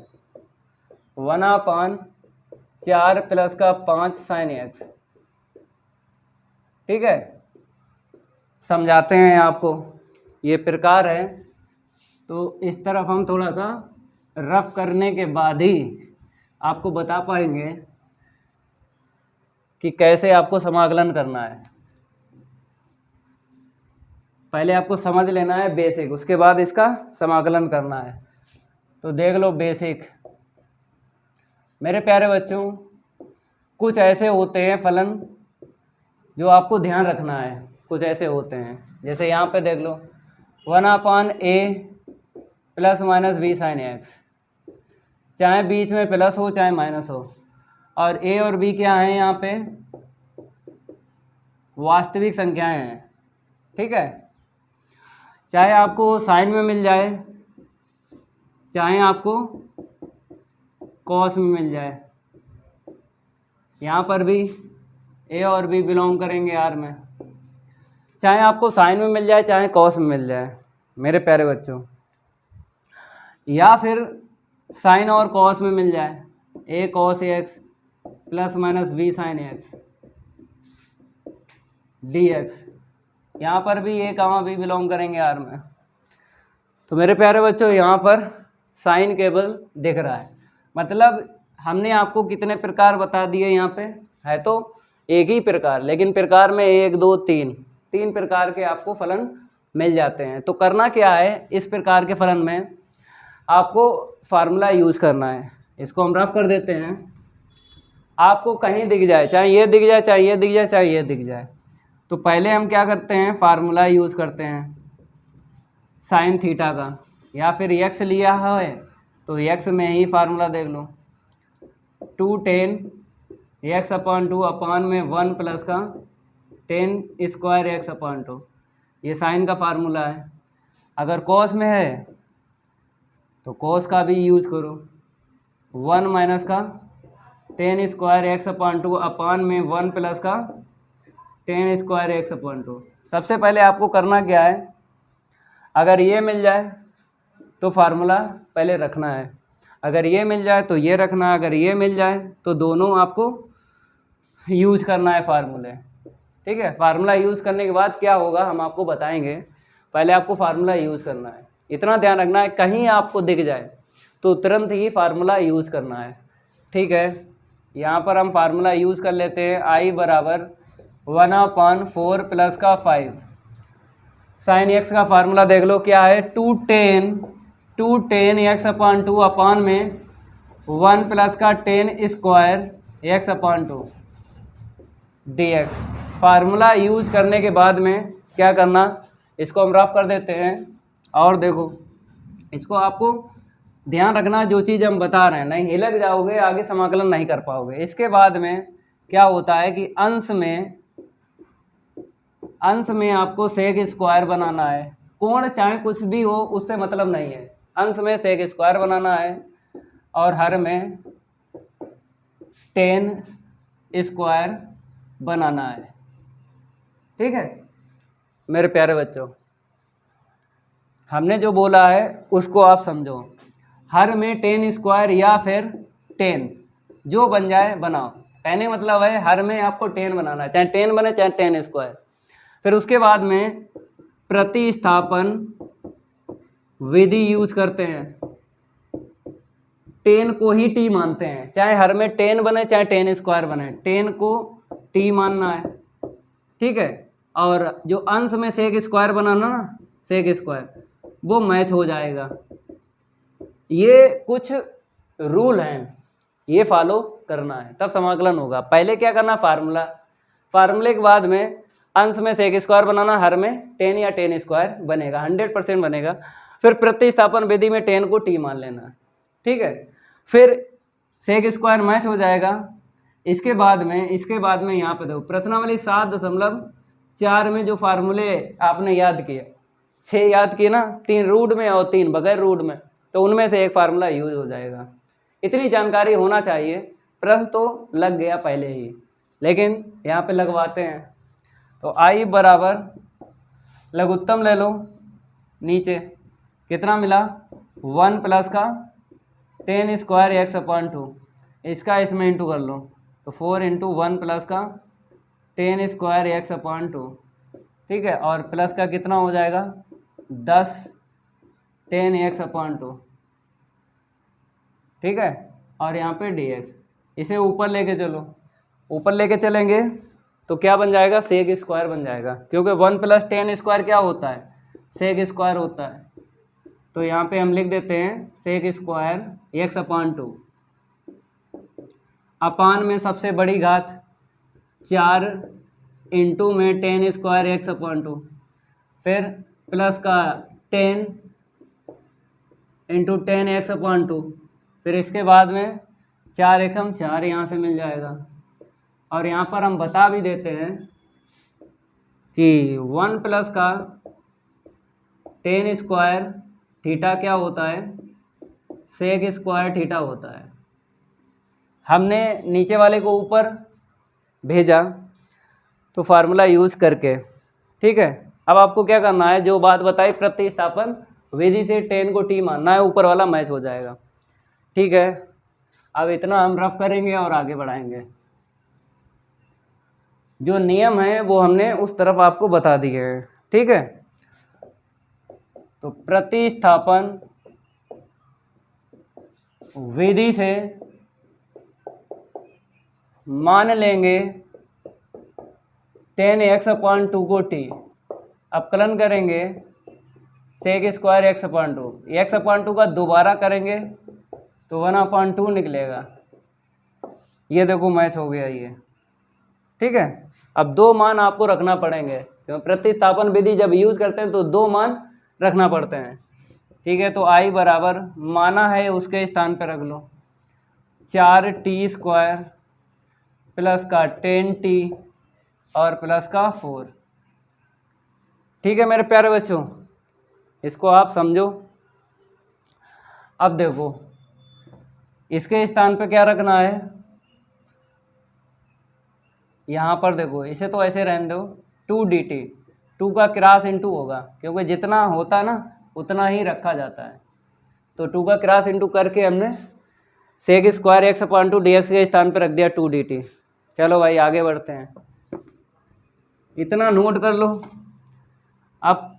1/4 प्लस का 5 sin x, ठीक है। समझाते हैं आपको, ये प्रकार है तो इस तरफ हम थोड़ा सा रफ करने के बाद ही आपको बता पाएंगे कि कैसे आपको समाकलन करना है। पहले आपको समझ लेना है बेसिक, उसके बाद इसका समाकलन करना है। तो देख लो बेसिक। मेरे प्यारे बच्चों कुछ ऐसे होते हैं फलन जो आपको ध्यान रखना है, कुछ ऐसे होते हैं, जैसे यहाँ पे देख लो 1/a plus minus b sine x, चाहे बीच में प्लस हो चाहे माइनस हो, और a और b क्या हैं यहाँ पे, वास्तविक संख्याएं हैं, ठीक है। चाहे आपको साइन में मिल जाए, चाहे आपको कॉस में मिल जाए, यहाँ पर भी a और b बिलोंग करेंगे R में, चाहे आपको साइन में मिल जाए चाहे कॉस में मिल जाए मेरे प्यारे बच्चों, या फिर साइन और कॉस में मिल जाए, a cos x plus minus b sine x dx, यहाँ पर भी a कामा b बिलोंग करेंगे R में। तो मेरे प्यारे बच्चों यहाँ पर साइन केवल दिख रहा है, मतलब हमने आपको कितने प्रकार बता दिए, यहाँ पे है तो एक ही प्रकार, लेकिन प्रकार में 1 2 3 प्रकार के आपको फलन मिल जाते हैं। तो करना क्या है, इस प्रकार के फलन में आपको फार्मूला यूज़ करना है। इसको हम रफ कर देते हैं, आपको कहीं दिख जाए, चाहे ये दिख जाए चाहे ये दिख जाए चाहे ये दिख जाए, तो पहले हम क्या करते हैं, फार्मूला यूज़ करते हैं साइन थीटा का, या फिर x लिया है तो x में ही फार्मूला देख लो, 2 tan x/2 अपान में 1 प्लस का tan स्क्वायर x/2, ये साइन का फार्मूला है। अगर कॉस में है तो कॉस का भी यूज करो, 1 माइनस का tan स्क्वायर x/2 अपान में 1 प्लस का tan स्क्वायर x/2। सबसे पहले आपको करना क्या है, अगर ये मिल जाए तो फार्मूला पहले रखना है, अगर ये मिल जाए तो ये रखना है, अगर ये मिल जाए तो दोनों आपको यूज करना है फार्मूले, ठीक है। फार्मूला यूज़ करने के बाद क्या होगा हम आपको बताएंगे, पहले आपको फार्मूला यूज़ करना है। इतना ध्यान रखना है कहीं आपको दिख जाए तो तुरंत ही फार्मूला यूज़ करना है, ठीक है। यहाँ पर हम फार्मूला यूज़ कर लेते हैं, I बराबर 1/4 प्लस का 5, साइन एक्स का फार्मूला देख लो क्या है, 2 tan x/2 अपान में 1 प्लस का tan square x/2 dx। Formula use करने के बाद में क्या करना, इसको हम रफ कर देते हैं, और देखो इसको आपको ध्यान रखना, जो चीज़ हम बता रहे हैं, नहीं हिलक जाओगे आगे समाकलन नहीं कर पाओगे। इसके बाद में क्या होता है कि अंश में आपको सेक स्क्वायर बनाना है, कोण चाहे कुछ भी हो उससे मतलब नहीं है, अंश में सेक स्क्वायर बनाना है और हर में tan स्क्वायर बनाना है, ठीक है। मेरे प्यारे बच्चों, हमने जो बोला है उसको आप समझो, हर में tan स्क्वायर या फिर tan जो बन जाए बनाओ, कहने मतलब है हर में आपको tan बनाना है, चाहे tan बने चाहे tan स्क्वायर। फिर उसके बाद में प्रतिस्थापन विधि यूज करते हैं, tan को ही t मानते हैं, चाहे हर में tan बने चाहे tan स्क्वायर बने, tan को t मानना है, ठीक है। और जो अंश में सेक स्क्वायर बनाना ना, सेक स्क्वायर वो मैच हो जाएगा। ये कुछ रूल हैं, ये फॉलो करना है तब समाकलन होगा। पहले क्या करना, फार्मूले के बाद में अंश में सेक स्क्वायर बनाना, हर में tan या tan स्क्वायर बनेगा, 100% बनेगा। फिर प्रतिस्थापन विधि में tan को t मान लेना, ठीक है। फिर सेक स्क्वायर मैच हो जाएगा। इसके बाद में यहाँ पे देखो प्रश्नावली 7.4 में जो फार्मूले आपने याद किए, 6 याद किए ना, 3 रूट में और 3 बगैर रूट में, तो उनमें से एक फार्मूला यूज हो जाएगा। इतनी जानकारी होना चाहिए, प्रश्न तो लग गया पहले ही, लेकिन यहाँ पे लगवाते हैं। तो I बराबर लघुत्तम ले लो, नीचे कितना मिला, 1 प्लस का tan स्क्वायर x/2, इसका इसमें इंटू कर लो तो 4 × 1 प्लस का tan स्क्वायर x/2, ठीक है। और प्लस का कितना हो जाएगा, 10 tan x/2, ठीक है। और यहाँ पे dx, इसे ऊपर लेके चलो, ऊपर लेके चलेंगे तो क्या बन जाएगा, सेक स्क्वायर बन जाएगा, क्योंकि 1 प्लस tan स्क्वायर क्या होता है, सेक स्क्वायर होता है। तो यहाँ पे हम लिख देते हैं सेक स्क्वायर x/2 अपान में सबसे बड़ी घात 4 इंटू में tan स्क्वायर x/2, फिर प्लस का 10 इंटू 10x/2, फिर इसके बाद में 4 एकम 4 यहाँ से मिल जाएगा। और यहाँ पर हम बता भी देते हैं कि 1 प्लस का 10 स्क्वायर थीटा क्या होता है, सेक स्क्वायर थीटा होता है। हमने नीचे वाले को ऊपर भेजा तो फार्मूला यूज करके, ठीक है। अब आपको क्या करना है, जो बात बताई प्रतिस्थापन विधि से 10 को t मानना है, ऊपर वाला मैच हो जाएगा, ठीक है। अब इतना हम रफ करेंगे और आगे बढ़ाएंगे। जो नियम है वो हमने उस तरफ आपको बता दिए हैं, ठीक है। तो प्रतिस्थापन विधि से मान लेंगे 10x/2 को t, अपकलन करेंगे सेक स्क्वायर x/2, x/2 का दोबारा करेंगे तो 1/2 निकलेगा। ये देखो मैच हो गया ये, ठीक है। अब दो मान आपको रखना पड़ेंगे, क्योंकि प्रतिस्थापन विधि जब यूज करते हैं तो दो मान रखना पड़ते हैं, ठीक है। तो i बराबर माना है उसके स्थान पर रख लो 4t² प्लस का 10t और प्लस का 4, ठीक है मेरे प्यारे बच्चों, इसको आप समझो। अब देखो इसके स्थान पे क्या रखना है, यहाँ पर देखो इसे तो ऐसे रहने दो 2dt, 2 का क्रॉस इंटू होगा, क्योंकि जितना होता है ना उतना ही रखा जाता है। तो 2 का क्रॉस इंटू करके हमने सेक स्क्वायर x/2 dx के स्थान पर रख दिया 2dt। चलो भाई आगे बढ़ते हैं, इतना नोट कर लो। अब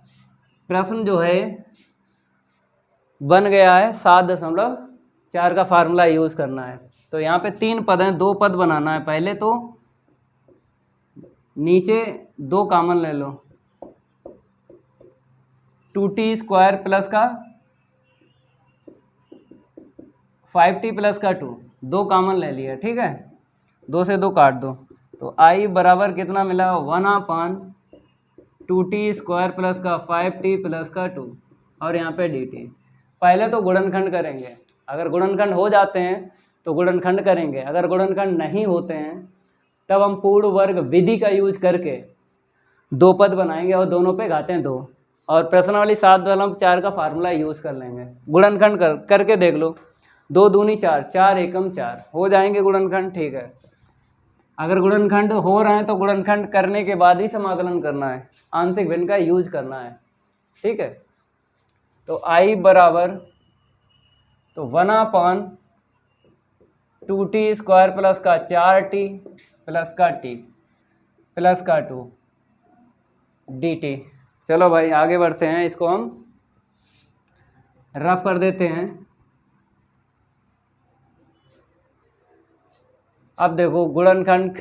प्रश्न जो है बन गया है 7.4 का फार्मूला यूज करना है। तो यहाँ पे 3 पद हैं, 2 पद बनाना है। पहले तो नीचे 2 कॉमन ले लो, 2t² प्लस का 5t प्लस का 2, 2 कॉमन ले लिया, ठीक है। 2 से 2 काट दो, तो i बराबर कितना मिला 1/2t² प्लस का 5t प्लस का 2 और यहाँ पे dt। पहले तो गुणनखंड करेंगे, अगर गुणनखंड हो जाते हैं तो गुणनखंड करेंगे, अगर गुणनखंड नहीं होते हैं तब हम पूर्ण वर्ग विधि का यूज करके 2 पद बनाएंगे और दोनों पे घातें 2 और प्रश्नावली 7.4 का फार्मूला यूज कर लेंगे। गुणनखंड करके देख लो, 2 दूनी 4, 4 एकम 4 हो जाएंगे गुणनखंड, ठीक है। अगर गुणनखंड हो रहे हैं तो गुणनखंड करने के बाद ही समाकलन करना है, आंशिक भिन्न का यूज करना है, ठीक है। तो i बराबर तो 1/2t² प्लस का 4t प्लस का t प्लस का 2 dt। चलो भाई आगे बढ़ते हैं, इसको हम रफ कर देते हैं। अब देखो गुणनखंड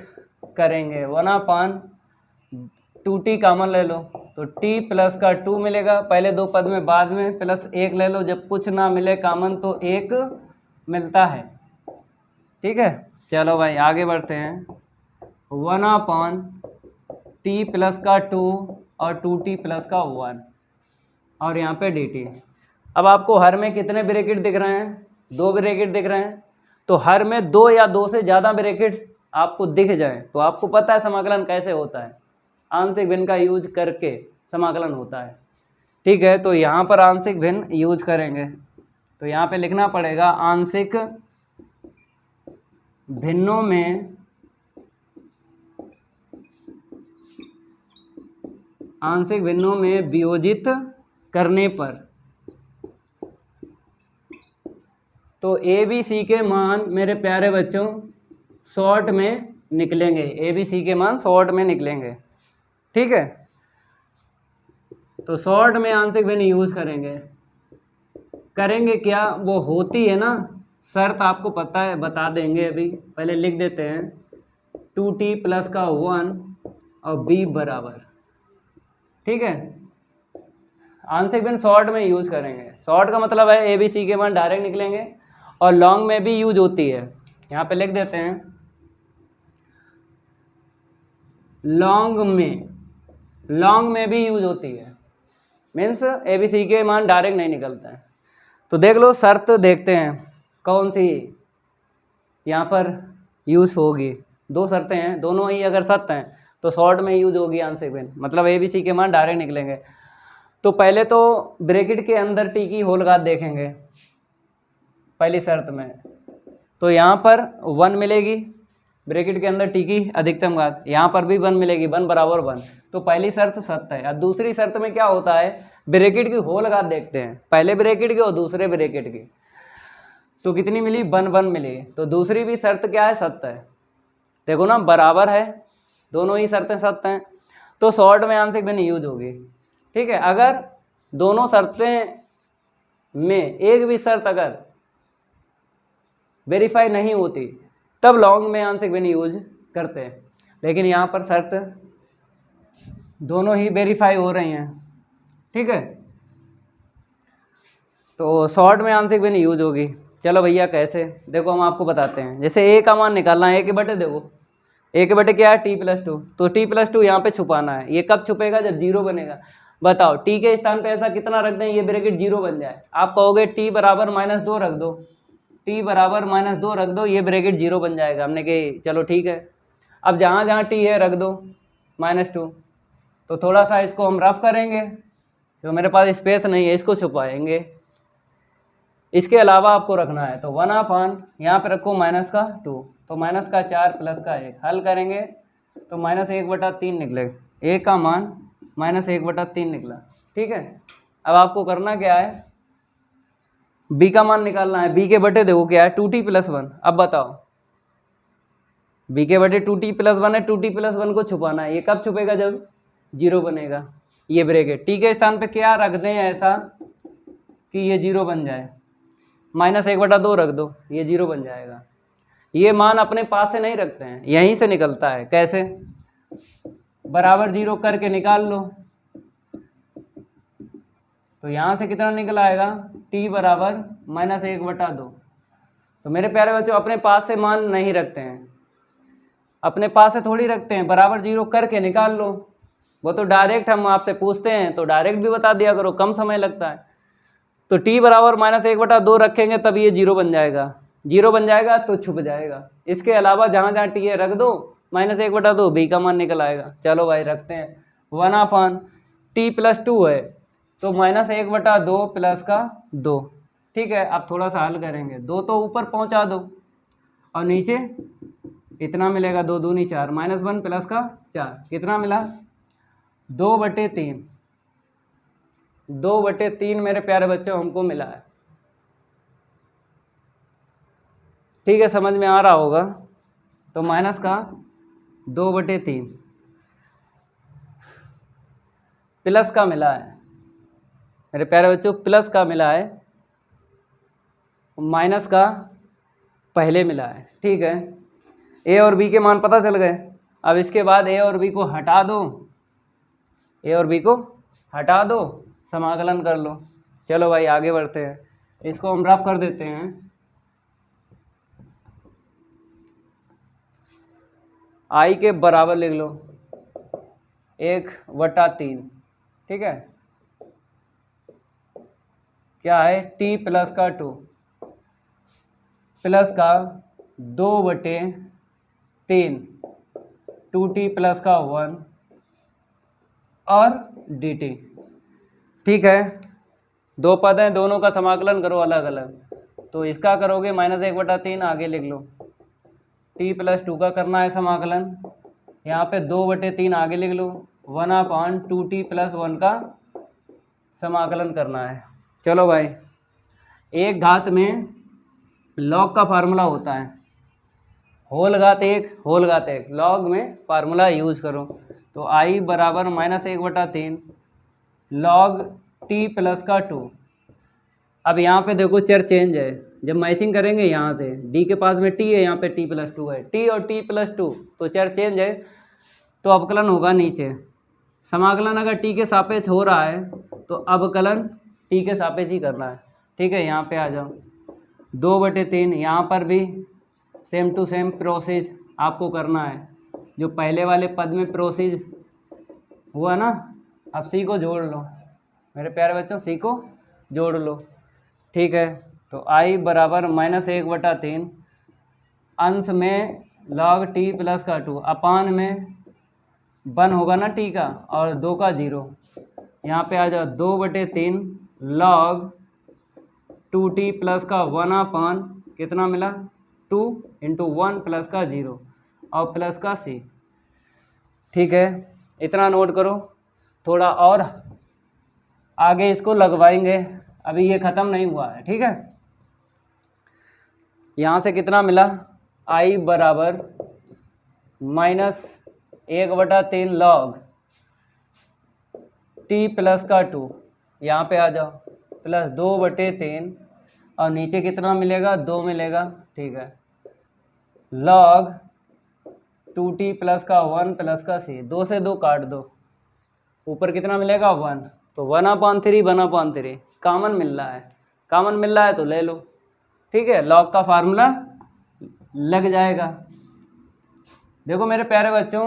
करेंगे 1/2t कॉमन ले लो तो t प्लस का 2 मिलेगा, पहले 2 पद में, बाद में प्लस 1 ले लो, जब कुछ ना मिले कॉमन तो 1 मिलता है, ठीक है। चलो भाई आगे बढ़ते हैं, 1/t प्लस का 2 और 2t प्लस का 1 और यहाँ पे dt। अब आपको हर में कितने ब्रैकेट दिख रहे हैं, 2 ब्रैकेट दिख रहे हैं। तो हर में 2 या 2 से ज़्यादा ब्रैकेट आपको दिख जाए तो आपको पता है समाकलन कैसे होता है, आंशिक भिन्न का यूज करके समाकलन होता है, ठीक है। तो यहाँ पर आंशिक भिन्न यूज करेंगे, तो यहाँ पे लिखना पड़ेगा आंशिक भिन्नों में वियोजित करने पर तो ए बी सी के मान मेरे प्यारे बच्चों शॉर्ट में निकलेंगे, ए बी सी के मान शॉर्ट में निकलेंगे, ठीक है। तो शॉर्ट में आंशिक भिन्न यूज करेंगे क्या, वो होती है ना शर्त, आपको पता है, बता देंगे, अभी पहले लिख देते हैं 2t प्लस का 1 और b बराबर, ठीक है। आंशिक भिन्न शॉर्ट में यूज करेंगे, शॉर्ट का मतलब है ए बी सी के मान डायरेक्ट निकलेंगे, और लॉन्ग में भी यूज होती है, यहाँ पे लिख देते हैं लॉन्ग में भी यूज होती है, मीन्स ए बी सी के मान डायरेक्ट नहीं निकलते हैं। तो देख लो शर्त देखते हैं कौन सी यहाँ पर यूज होगी। दो शर्तें हैं, दोनों ही अगर सत्य हैं तो शॉर्ट में यूज होगी आंसर बिन, मतलब ए बी सी के मान डायरेक्ट निकलेंगे। तो पहले तो ब्रैकेट के अंदर टी की होल घात देखेंगे पहली शर्त में, तो यहाँ पर 1 मिलेगी, ब्रैकेट के अंदर टी की अधिकतम घात, यहाँ पर भी 1 मिलेगी, 1 बराबर 1। तो पहली शर्त सत्य है। और दूसरी शर्त में क्या होता है, ब्रैकेट की होल घात देखते हैं, पहले ब्रैकेट की और दूसरे ब्रैकेट की, तो कितनी मिली, 1 1 मिली। तो दूसरी भी शर्त क्या है, सत्य है। देखो ना बराबर है, दोनों ही शर्तें सत्य हैं, तो शॉर्ट में आंशिक भिन्न यूज होगी। ठीक है, अगर दोनों शर्तें में एक भी शर्त अगर वेरीफाई नहीं होती तब लॉन्ग में आंशिक भिन्न यूज करते हैं, लेकिन यहाँ पर शर्त दोनों ही वेरीफाई हो रही हैं। ठीक है, तो शॉर्ट में आंशिक भिन्न यूज होगी। चलो भैया कैसे, देखो हम आपको बताते हैं। जैसे ए का मान निकालना है, ए के बटे, देखो ए के बटे क्या है, t+2, तो t+2 यहाँ पे छुपाना है। ये कब छुपेगा, जब 0 बनेगा। बताओ टी के स्थान पे ऐसा कितना रख दें ये ब्रैकेट 0 बन जाए। आप कहोगे t बराबर -2 रख दो, t बराबर -2 रख दो, ये ब्रैकेट 0 बन जाएगा। हमने कही चलो ठीक है। अब जहाँ जहाँ t है रख दो -2, तो थोड़ा सा इसको हम रफ करेंगे, तो मेरे पास स्पेस नहीं है, इसको छुपाएंगे। इसके अलावा आपको रखना है तो 1/, यहाँ पे रखो -2, तो -4 +1, हल करेंगे तो -1/3 निकलेगा। ए का मान -1/3 निकला। ठीक है, अब आपको करना क्या है, बी का मान निकालना है। बी के बटे देखो क्या है, 2t+1। अब बताओ बी के बटे 2t+1 है, 2t+1 को छुपाना है। ये कब छुपेगा, जब 0 बनेगा। ये ब्रैकेट टी के स्थान पे क्या रख दें ऐसा कि ये 0 बन जाए, -1/2 रख दो, ये 0 बन जाएगा। ये मान अपने पास से नहीं रखते हैं, यहीं से निकलता है। कैसे, बराबर 0 करके निकाल लो, तो यहाँ से कितना निकल आएगा, t बराबर -1/2। तो मेरे प्यारे बच्चों अपने पास से मान नहीं रखते हैं, अपने पास से थोड़ी रखते हैं, बराबर 0 करके निकाल लो। वो तो डायरेक्ट हम आपसे पूछते हैं तो डायरेक्ट भी बता दिया करो, कम समय लगता है। तो t बराबर -1/2 रखेंगे तब ये 0 बन जाएगा। 0 बन जाएगा तो छुप जाएगा। इसके अलावा जहाँ जहाँ t है रख दो -1/2, b का मान निकल आएगा। चलो भाई रखते हैं, 1/, t+2 है तो -1/2 प्लस का 2। ठीक है, अब थोड़ा सा हल करेंगे, 2 तो ऊपर पहुँचा दो और नीचे इतना मिलेगा, 2 दूनी 4, -1 प्लस का 4, कितना मिला, 2/3। 2/3 मेरे प्यारे बच्चों हमको मिला है। ठीक है, समझ में आ रहा होगा। तो माइनस का 2/3 प्लस का मिला है मेरे प्यारे बच्चों, प्लस का मिला है, माइनस का पहले मिला है। ठीक है, ए और बी के मान पता चल गए। अब इसके बाद ए और बी को हटा दो, ए और बी को हटा दो, समाकलन कर लो। चलो भाई आगे बढ़ते हैं, इसको हम रफ कर देते हैं। आई के बराबर लिख लो 1/3। ठीक है, क्या है, t प्लस का 2 प्लस का 2/3, 2t प्लस का 1 और dt। ठीक है, दो पद हैं, दोनों का समाकलन करो अलग अलग। तो इसका करोगे -1/3, आगे लिख लो, t+2 का करना है समाकलन, यहाँ पे 2/3 आगे लिख लो, 1/2t+1 का समाकलन करना है। चलो भाई, एक घात में लॉग का फार्मूला होता है, होल घात 1 होल घात 1, लॉग में फार्मूला यूज करो। तो i बराबर -1/3 लॉग t प्लस का 2। अब यहाँ पे देखो चर चेंज है, जब मैचिंग करेंगे यहाँ से d के पास में t है, यहाँ पे t+2 है, t और t+2 तो चर चेंज है, तो अवकलन होगा नीचे। समाकलन अगर t के सापेक्ष हो रहा है तो अवकलन t के सापेक्ष ही करना है। ठीक है, यहाँ पे आ जाओ, 2/3, यहाँ पर भी सेम टू सेम प्रोसेस आपको करना है। जो पहले वाले पद में प्रोसेस हुआ ना, अब सी को जोड़ लो, मेरे प्यारे बच्चों सी को जोड़ लो। ठीक है, तो आई बराबर -1/3 अंश में log t प्लस का 2 अपान में 1 होगा ना t का और 2 का 0, यहाँ पे आ जाओ 2/3 log 2t प्लस का 1 अपान कितना मिला 2 इंटू 1 प्लस का 0 और प्लस का c। ठीक है, इतना नोट करो। थोड़ा और आगे इसको लगवाएंगे, अभी ये ख़त्म नहीं हुआ है। ठीक है, यहाँ से कितना मिला i बराबर -1/3 log t प्लस का 2, यहाँ पे आ जाओ प्लस 2/3 और नीचे कितना मिलेगा 2 मिलेगा। ठीक है, log 2t प्लस का 1 प्लस का c, 2 से 2 काट दो, ऊपर कितना मिलेगा 1, तो 1/3 1/3 कॉमन मिल रहा है, कॉमन मिल रहा है तो ले लो। ठीक है, log का फार्मूला लग जाएगा। देखो मेरे प्यारे बच्चों,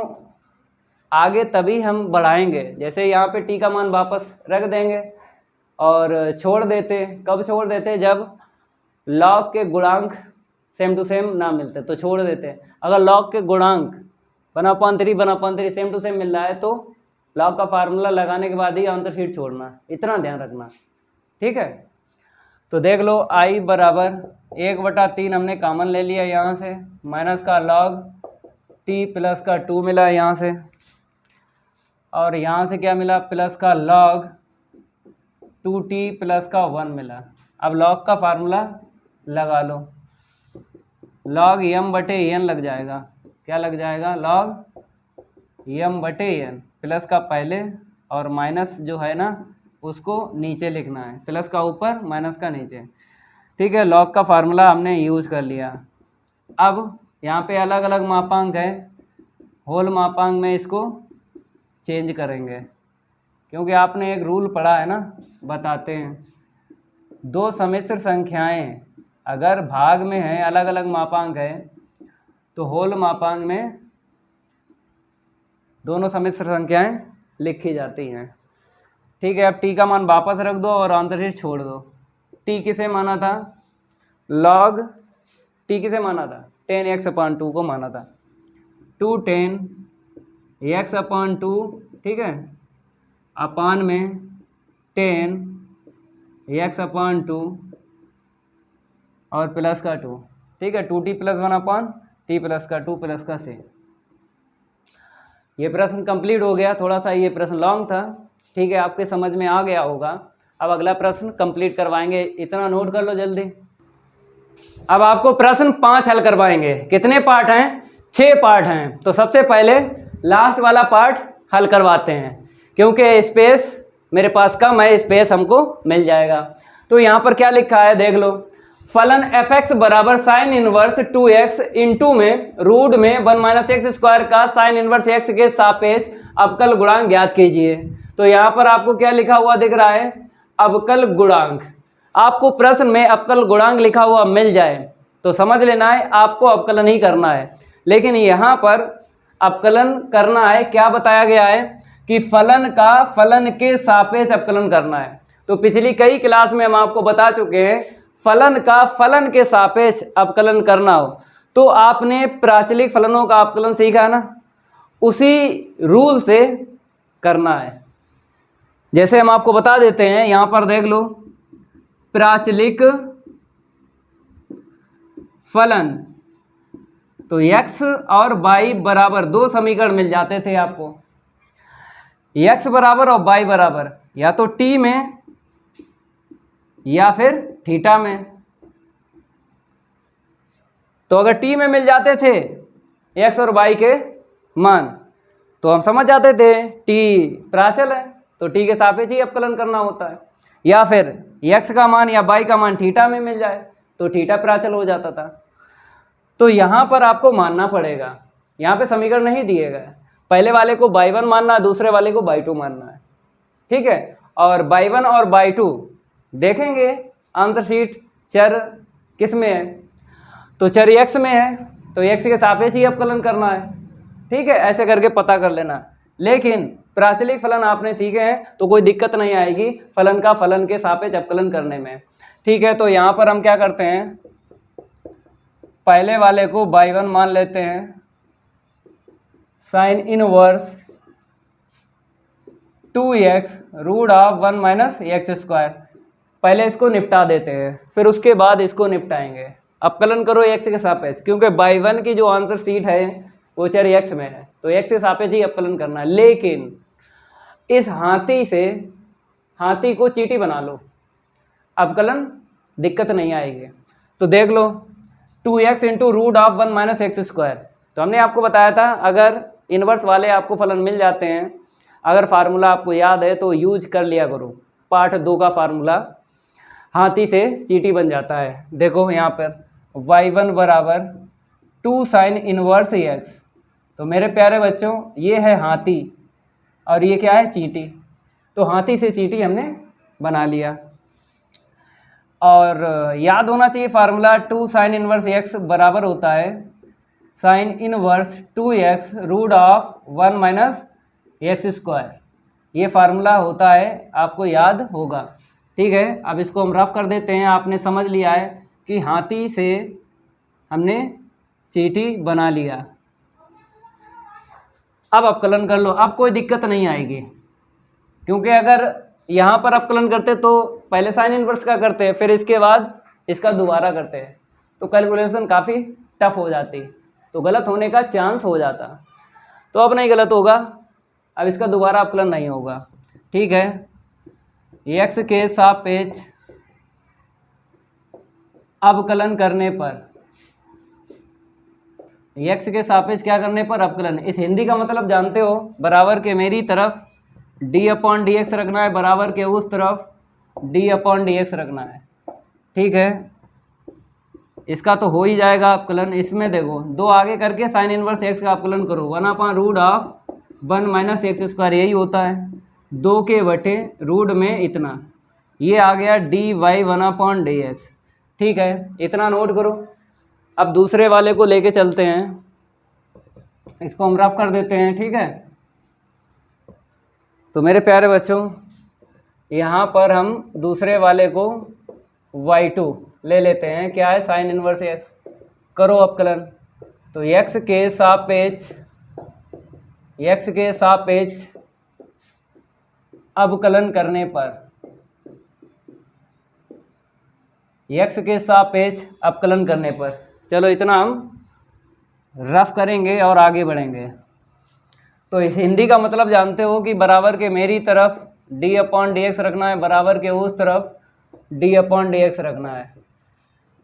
आगे तभी हम बढ़ाएंगे, जैसे यहाँ पे t का मान वापस रख देंगे और छोड़ देते। कब छोड़ देते? जब log के गुणांक सेम टू सेम ना मिलते तो छोड़ देते। अगर log के गुणांक 1/3 सेम टू सेम मिल रहा है तो log का फार्मूला लगाने के बाद ही आंसर शीट छोड़ना, इतना ध्यान रखना। ठीक है, तो देख लो i बराबर 1/3 हमने कॉमन ले लिया यहाँ से, माइनस का log t प्लस का 2 मिला यहाँ से, और यहाँ से क्या मिला प्लस का log 2t प्लस का 1 मिला। अब log का फार्मूला लगा लो, log m/n लग जाएगा। क्या लग जाएगा? log m/n, प्लस का पहले और माइनस जो है ना उसको नीचे लिखना है, प्लस का ऊपर माइनस का नीचे। ठीक है, log का फार्मूला हमने यूज कर लिया। अब यहाँ पे अलग अलग मापांक है, होल मापांक में इसको चेंज करेंगे, क्योंकि आपने एक रूल पढ़ा है ना, बताते हैं, दो सम्मिश्र संख्याएं अगर भाग में है, अलग अलग मापांक है, तो होल मापांक में दोनों सम्मिश्र संख्याएं लिखी जाती हैं। ठीक है, अब t का मान वापस रख दो और आंसर शीट छोड़ दो। t किसे माना था? log t किसे माना था? 10x/2 को माना था। 2 10x/2, ठीक है, अपान में 10x/2 और प्लस का 2। ठीक है, 2t प्लस 1 अपान t प्लस का 2 प्लस का c। ये प्रश्न कंप्लीट हो गया। थोड़ा सा ये प्रश्न लॉन्ग था, ठीक है, आपके समझ में आ गया होगा। अब अगला प्रश्न कंप्लीट करवाएंगे, इतना नोट कर लो जल्दी। अब आपको प्रश्न 5 हल करवाएंगे। कितने पार्ट हैं? 6 पार्ट हैं। तो सबसे पहले लास्ट वाला पार्ट हल करवाते हैं, क्योंकि स्पेस मेरे पास कम है, स्पेस हमको मिल जाएगा। तो यहाँ पर क्या लिखा है देख लो, फलन fx बराबर साइन इनवर्स 2x इंटू में रूट में 1 - x² का साइन इनवर्स x के सापेक्ष अवकल गुणांक ज्ञात कीजिए। तो यहाँ पर आपको क्या लिखा हुआ दिख रहा है? अवकल गुणांक। आपको प्रश्न में अवकल गुणांक लिखा हुआ मिल जाए तो समझ लेना है आपको अवकलन ही करना है, लेकिन यहाँ पर अवकलन करना है। क्या बताया गया है कि फलन का फलन के सापेक्ष अवकलन करना है। तो पिछली कई क्लास में हम आपको बता चुके हैं, फलन का फलन के सापेक्ष अवकलन करना हो तो आपने प्राचलिक फलनों का अवकलन सीखा है ना, उसी रूल से करना है। जैसे हम आपको बता देते हैं, यहां पर देख लो, प्राचलिक फलन, तो x और y बराबर 2 समीकरण मिल जाते थे आपको। x बराबर और y बराबर या तो t में या फिर थीटा में। तो अगर t में मिल जाते थे x और y के मान तो हम समझ जाते थे t प्राचल है, तो t के सापेक्ष ही अवकलन करना होता है। या फिर x का मान या y का मान थीटा में मिल जाए तो थीटा प्राचल हो जाता था। तो यहाँ पर आपको मानना पड़ेगा, यहाँ पे समीकरण नहीं दिए गए, पहले वाले को y1 मानना है, दूसरे वाले को y2 मानना है। ठीक है, और y1 और y2 देखेंगे आंसर शीट चर किस में है, तो चर x में है, तो x के सापेक्ष ही अवकलन करना है। ठीक है, ऐसे करके पता कर लेना। लेकिन प्राचलिक फलन आपने सीखे हैं तो कोई दिक्कत नहीं आएगी फलन का फलन के सापेक्ष अवकलन करने में। ठीक है, तो यहाँ पर हम क्या करते हैं, पहले वाले को y1 मान लेते हैं sine inverse 2x root of 1 minus x square. पहले इसको निपटा देते हैं, फिर उसके बाद इसको निपटाएंगे। अवकलन करो x के सापेक्ष, क्योंकि y1 की जो आंसर शीट है वो चर x में है, तो x के सापेक्ष ही अवकलन करना है। लेकिन इस हाथी को चींटी बना लो, अवकलन दिक्कत नहीं आएगी। तो देख लो 2x into root of 1 minus x square. तो हमने आपको बताया था अगर इनवर्स वाले आपको फलन मिल जाते हैं, अगर फार्मूला आपको याद है तो यूज कर लिया करो। पार्ट 2 का फार्मूला हाथी से चींटी बन जाता है। देखो यहाँ पर y1 बराबर 2 साइन इनवर्स x। तो मेरे प्यारे बच्चों ये है हाथी और ये क्या है, चींटी। तो हाथी से चींटी हमने बना लिया। और याद होना चाहिए फार्मूला 2 साइन इनवर्स x बराबर होता है sine inverse 2x root of 1 minus x square. ये फार्मूला होता है, आपको याद होगा। ठीक है, अब इसको हम रफ कर देते हैं। आपने समझ लिया है कि हाथी से हमने चींटी बना लिया। अब अवकलन कर लो, अब कोई दिक्कत नहीं आएगी, क्योंकि अगर यहाँ पर अवकलन करते तो पहले साइन इनवर्स का करते, फिर इसके बाद इसका दोबारा करते, तो कैलकुलेशन काफ़ी टफ हो जाती, तो गलत होने का चांस हो जाता। तो अब नहीं गलत होगा, अब इसका दोबारा अवकलन नहीं होगा। ठीक है, x के सापेक्ष अवकलन करने पर, x के सापेक्ष क्या करने पर अवकलन। इस हिंदी का मतलब जानते हो, बराबर के मेरी तरफ d अपॉन डी एक्स रखना है, बराबर के उस तरफ d अपॉन डी एक्स रखना है। ठीक है, इसका तो हो ही जाएगा अवकलन। इसमें देखो 2 आगे करके साइन इनवर्स x का अवकलन करो, 1 upon root of 1 minus x square, यही होता है 2 के बटे रूट में इतना, ये आ गया dy 1 अपॉन डी एक्स। ठीक है, इतना नोट करो। अब दूसरे वाले को लेके चलते हैं, इसको हम रफ कर देते हैं। ठीक है, तो मेरे प्यारे बच्चों यहाँ पर हम दूसरे वाले को y2 ले लेते हैं, क्या है साइन इनवर्स x। करो अवकलन, तो x के सापेक्ष अवकलन करने पर, x के सापेक्ष अवकलन करने पर, चलो इतना हम रफ करेंगे और आगे बढ़ेंगे। तो इस हिंदी का मतलब जानते हो कि बराबर के मेरी तरफ d अपॉन डी एक्स रखना है, बराबर के उस तरफ d अपॉन डी एक्स रखना है।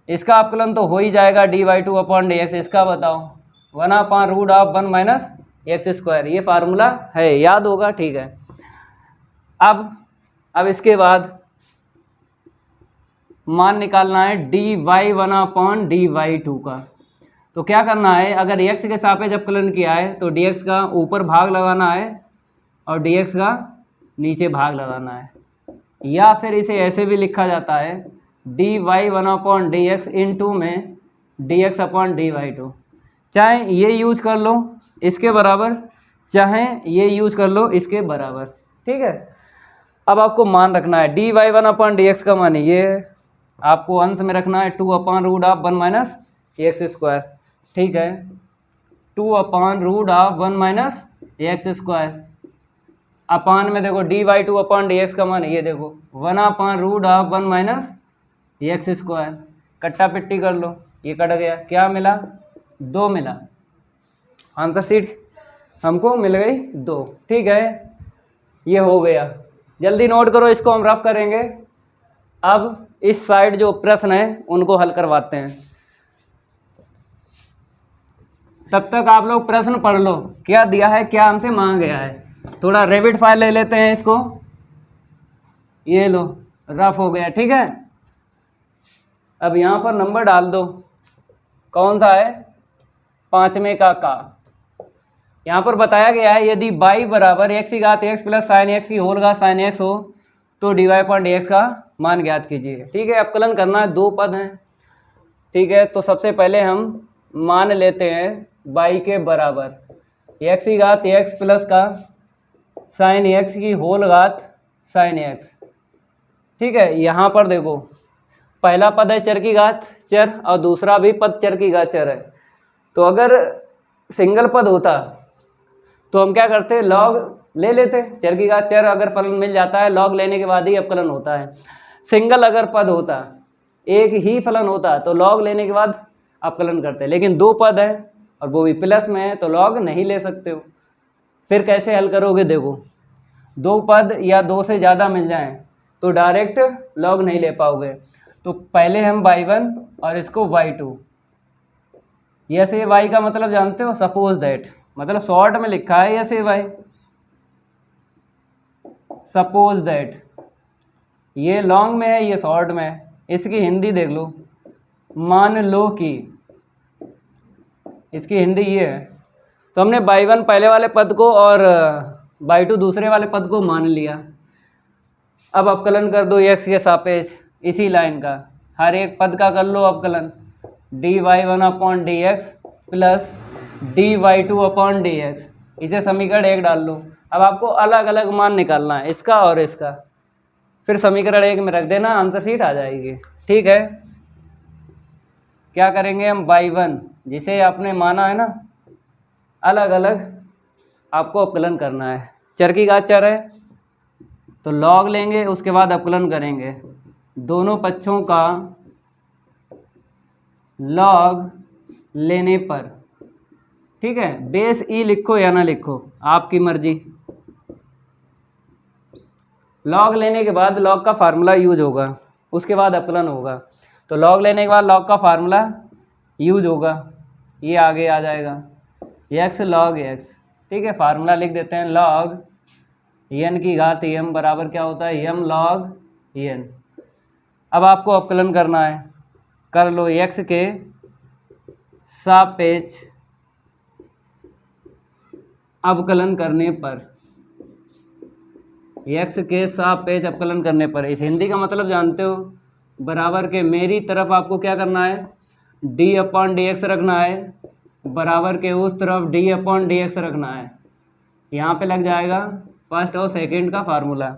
इसका अवकलन तो हो ही जाएगा dy 2 अपॉन डी एक्स। इसका बताओ 1 upon root of 1 minus x square, ये फार्मूला है, याद होगा। ठीक है, अब इसके बाद मान निकालना है dy 1 अपॉन dy 2 का। तो क्या करना है, अगर x के सापेक्ष अवकलन किया है तो dx का ऊपर भाग लगाना है और dx का नीचे भाग लगाना है, या फिर इसे ऐसे भी लिखा जाता है dy 1 upon D x into में dx अपॉन dy 2। चाहे ये यूज कर लो इसके बराबर, चाहे ये यूज कर लो इसके बराबर। ठीक है, अब आपको मान रखना है dy 1 अपॉन डी एक्स का मान ये आपको अंश में रखना है 2 upon root of 1 minus x square. ठीक है, 2 upon root of 1 minus x square, upon में देखो dy 2 अपॉन डी एक्स का मान ये देखो 1 upon root of 1 minus x square. कट्टा पिट्टी कर लो, ये कट गया, क्या मिला 2 मिला, आंसर शीट हमको मिल गई 2। ठीक है, ये हो गया, जल्दी नोट करो, इसको हम रफ करेंगे। अब इस साइड जो प्रश्न है उनको हल करवाते हैं, तब तक आप लोग प्रश्न पढ़ लो, क्या दिया है, क्या हमसे मांगा गया है। थोड़ा रेविड फाइल ले लेते हैं इसको, ये लो रफ हो गया। ठीक है, अब यहाँ पर नंबर डाल दो, कौन सा है 5वें का। यहाँ पर बताया गया है यदि y बराबर x की घात x प्लस साइन एक्स की होल घात साइन एक्स हो तो dy अपॉन डी एक्स का मान ज्ञात कीजिए। ठीक है, अवकलन करना है, 2 पद हैं। ठीक है, तो सबसे पहले हम मान लेते हैं y के बराबर x की घात x प्लस का साइन एक्स की होल घात साइन एक्स। ठीक है, यहाँ पर देखो पहला पद है चर की घात चर और दूसरा भी पद चर की घात चर है। तो अगर सिंगल पद होता तो हम क्या करते, लॉग ले लेते। चर की घात चर अगर फलन मिल जाता है लॉग लेने के बाद ही अपकलन होता है। सिंगल अगर पद होता, एक ही फलन होता तो लॉग लेने के बाद अपकलन करते, लेकिन दो पद है और वो भी प्लस में है तो लॉग नहीं ले सकते हो। फिर कैसे हल करोगे, देखो दो पद या दो से ज़्यादा मिल जाएं तो डायरेक्ट लॉग नहीं ले पाओगे। तो पहले हम y1 और इसको y2, यस ए वाई का मतलब जानते हो, सपोज दैट, मतलब शॉर्ट में लिखा है S A Y, suppose that. ये लॉन्ग में है, ये शॉर्ट में है, इसकी हिंदी देख लो, मान लो कि, इसकी हिंदी ये है। तो हमने y1 पहले वाले पद को और y2 दूसरे वाले पद को मान लिया। अब अपकलन कर दो x के सापेक्ष इसी लाइन का, हर एक पद का कर लो अपकलन, dy1 upon D x plus dy2 upon D x. इसे समीकरण 1 डाल लो। अब आपको अलग अलग मान निकालना है, इसका और इसका, फिर समीकरण 1 में रख देना, आंसर शीट आ जाएगी। ठीक है, क्या करेंगे हम, y1 जिसे आपने माना है ना, अलग अलग आपको अपकलन करना है। चर की घात चर है तो लॉग लेंगे, उसके बाद अपकलन करेंगे, दोनों पक्षों का लॉग लेने पर। ठीक है, बेस ई लिखो या ना लिखो आपकी मर्जी। लॉग लेने के बाद लॉग का फार्मूला यूज होगा, उसके बाद अपकलन होगा। तो लॉग लेने के बाद लॉग का फार्मूला यूज होगा, ये आगे आ जाएगा, एक्स लॉग एक्स। ठीक है, फार्मूला लिख देते हैं, लॉग एन की घात एम बराबर क्या होता है, एम लॉग एन। अब आपको अपकलन करना है, कर लो, एक्स के सापेक्ष अपकलन करने पर, एक्स के सापेक्ष अपकलन करने पर, इस हिंदी का मतलब जानते हो, बराबर के मेरी तरफ आपको क्या करना है, डी अपॉन डी एक्स रखना है, बराबर के उस तरफ डी अपॉन डी एक्स रखना है। यहाँ पे लग जाएगा फर्स्ट और सेकंड का फार्मूला।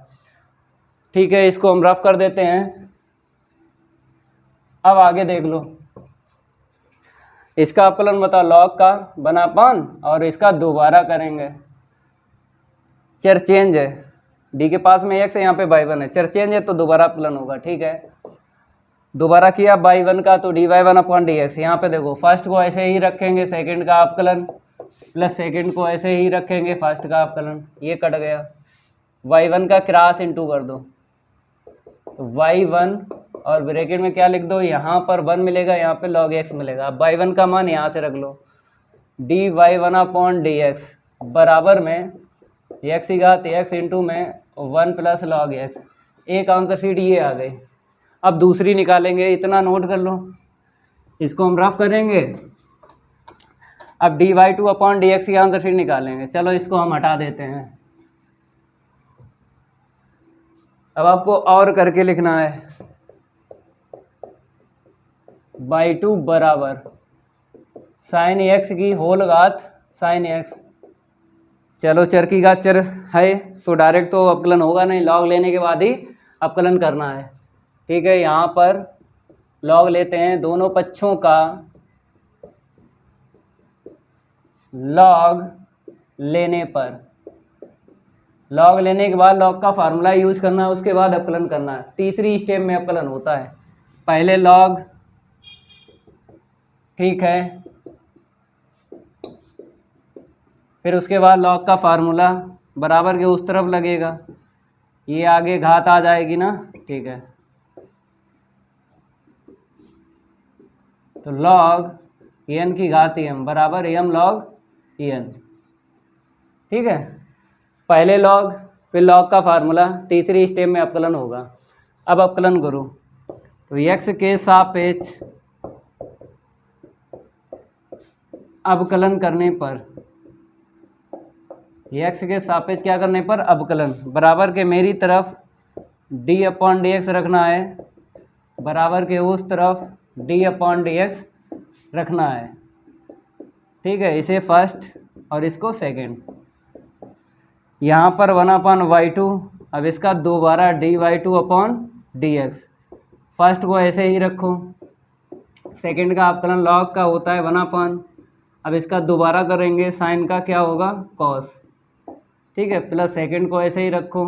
ठीक है, इसको हम रफ कर देते हैं। अब आगे देख लो, इसका अपकलन बताओ, लॉग का बना पान और इसका दोबारा करेंगे। चर चेंज है, डी के पास में एक्स है, यहाँ पे y1 है, चर चेंज है तो दोबारा अपकलन होगा। ठीक है, दोबारा किया y1 का तो dy1 अपॉन डी एक्स। यहाँ पे देखो फर्स्ट को ऐसे ही रखेंगे, सेकंड का अपकलन, प्लस सेकंड को ऐसे ही रखेंगे, फर्स्ट का अपकलन, ये कट गया। y1 का क्रॉस इंटू कर दो तो y1 और ब्रैकेट में क्या लिख दो, यहाँ पर 1 मिलेगा, यहाँ पे log x मिलेगा। अब y1 का मान यहाँ से रख लो, dy1 अपॉन डी एक्स बराबर में x की घात x इंटू में 1 प्लस log x। एक आंसर शीट ये आ गई। अब दूसरी निकालेंगे, इतना नोट कर लो, इसको हम रफ करेंगे। अब dy2 अपॉन डी एक्स की आंसर शीट निकालेंगे। चलो इसको हम हटा देते हैं। अब आपको और करके लिखना है, y2 बराबर साइन एक्स की होल घात साइन एक्स। चलो चर की घात चर है तो डायरेक्ट तो अपकलन होगा नहीं, लॉग लेने के बाद ही अपकलन करना है। ठीक है, यहाँ पर लॉग लेते हैं, दोनों पक्षों का लॉग लेने पर, लॉग लेने के बाद लॉग का फार्मूला यूज करना है, उसके बाद अपकलन करना है। तीसरी स्टेप में अपकलन होता है, पहले लॉग, ठीक है, फिर उसके बाद लॉग का फार्मूला बराबर के उस तरफ लगेगा, ये आगे घात आ जाएगी ना। ठीक है, तो लॉग एन की घात एम बराबर एम लॉग एन। ठीक है, पहले लॉग फिर लॉग का फार्मूला, तीसरी स्टेप में अपकलन होगा। अब अपकलन करो तो एक्स के सापेक्ष अवकलन करने पर, एक्स के सापेक्ष क्या करने पर, अवकलन, बराबर के मेरी तरफ डी अपॉन डी एक्स रखना है, बराबर के उस तरफ डी अपॉन डी एक्स रखना है। ठीक है, इसे फर्स्ट और इसको सेकंड। यहाँ पर 1/y2, अब इसका दोबारा dy2/dx। फर्स्ट को ऐसे ही रखो, सेकंड का अवकलन लॉग का होता है 1/, अब इसका दोबारा करेंगे साइन का क्या होगा कॉस, ठीक है, प्लस सेकंड को ऐसे ही रखो,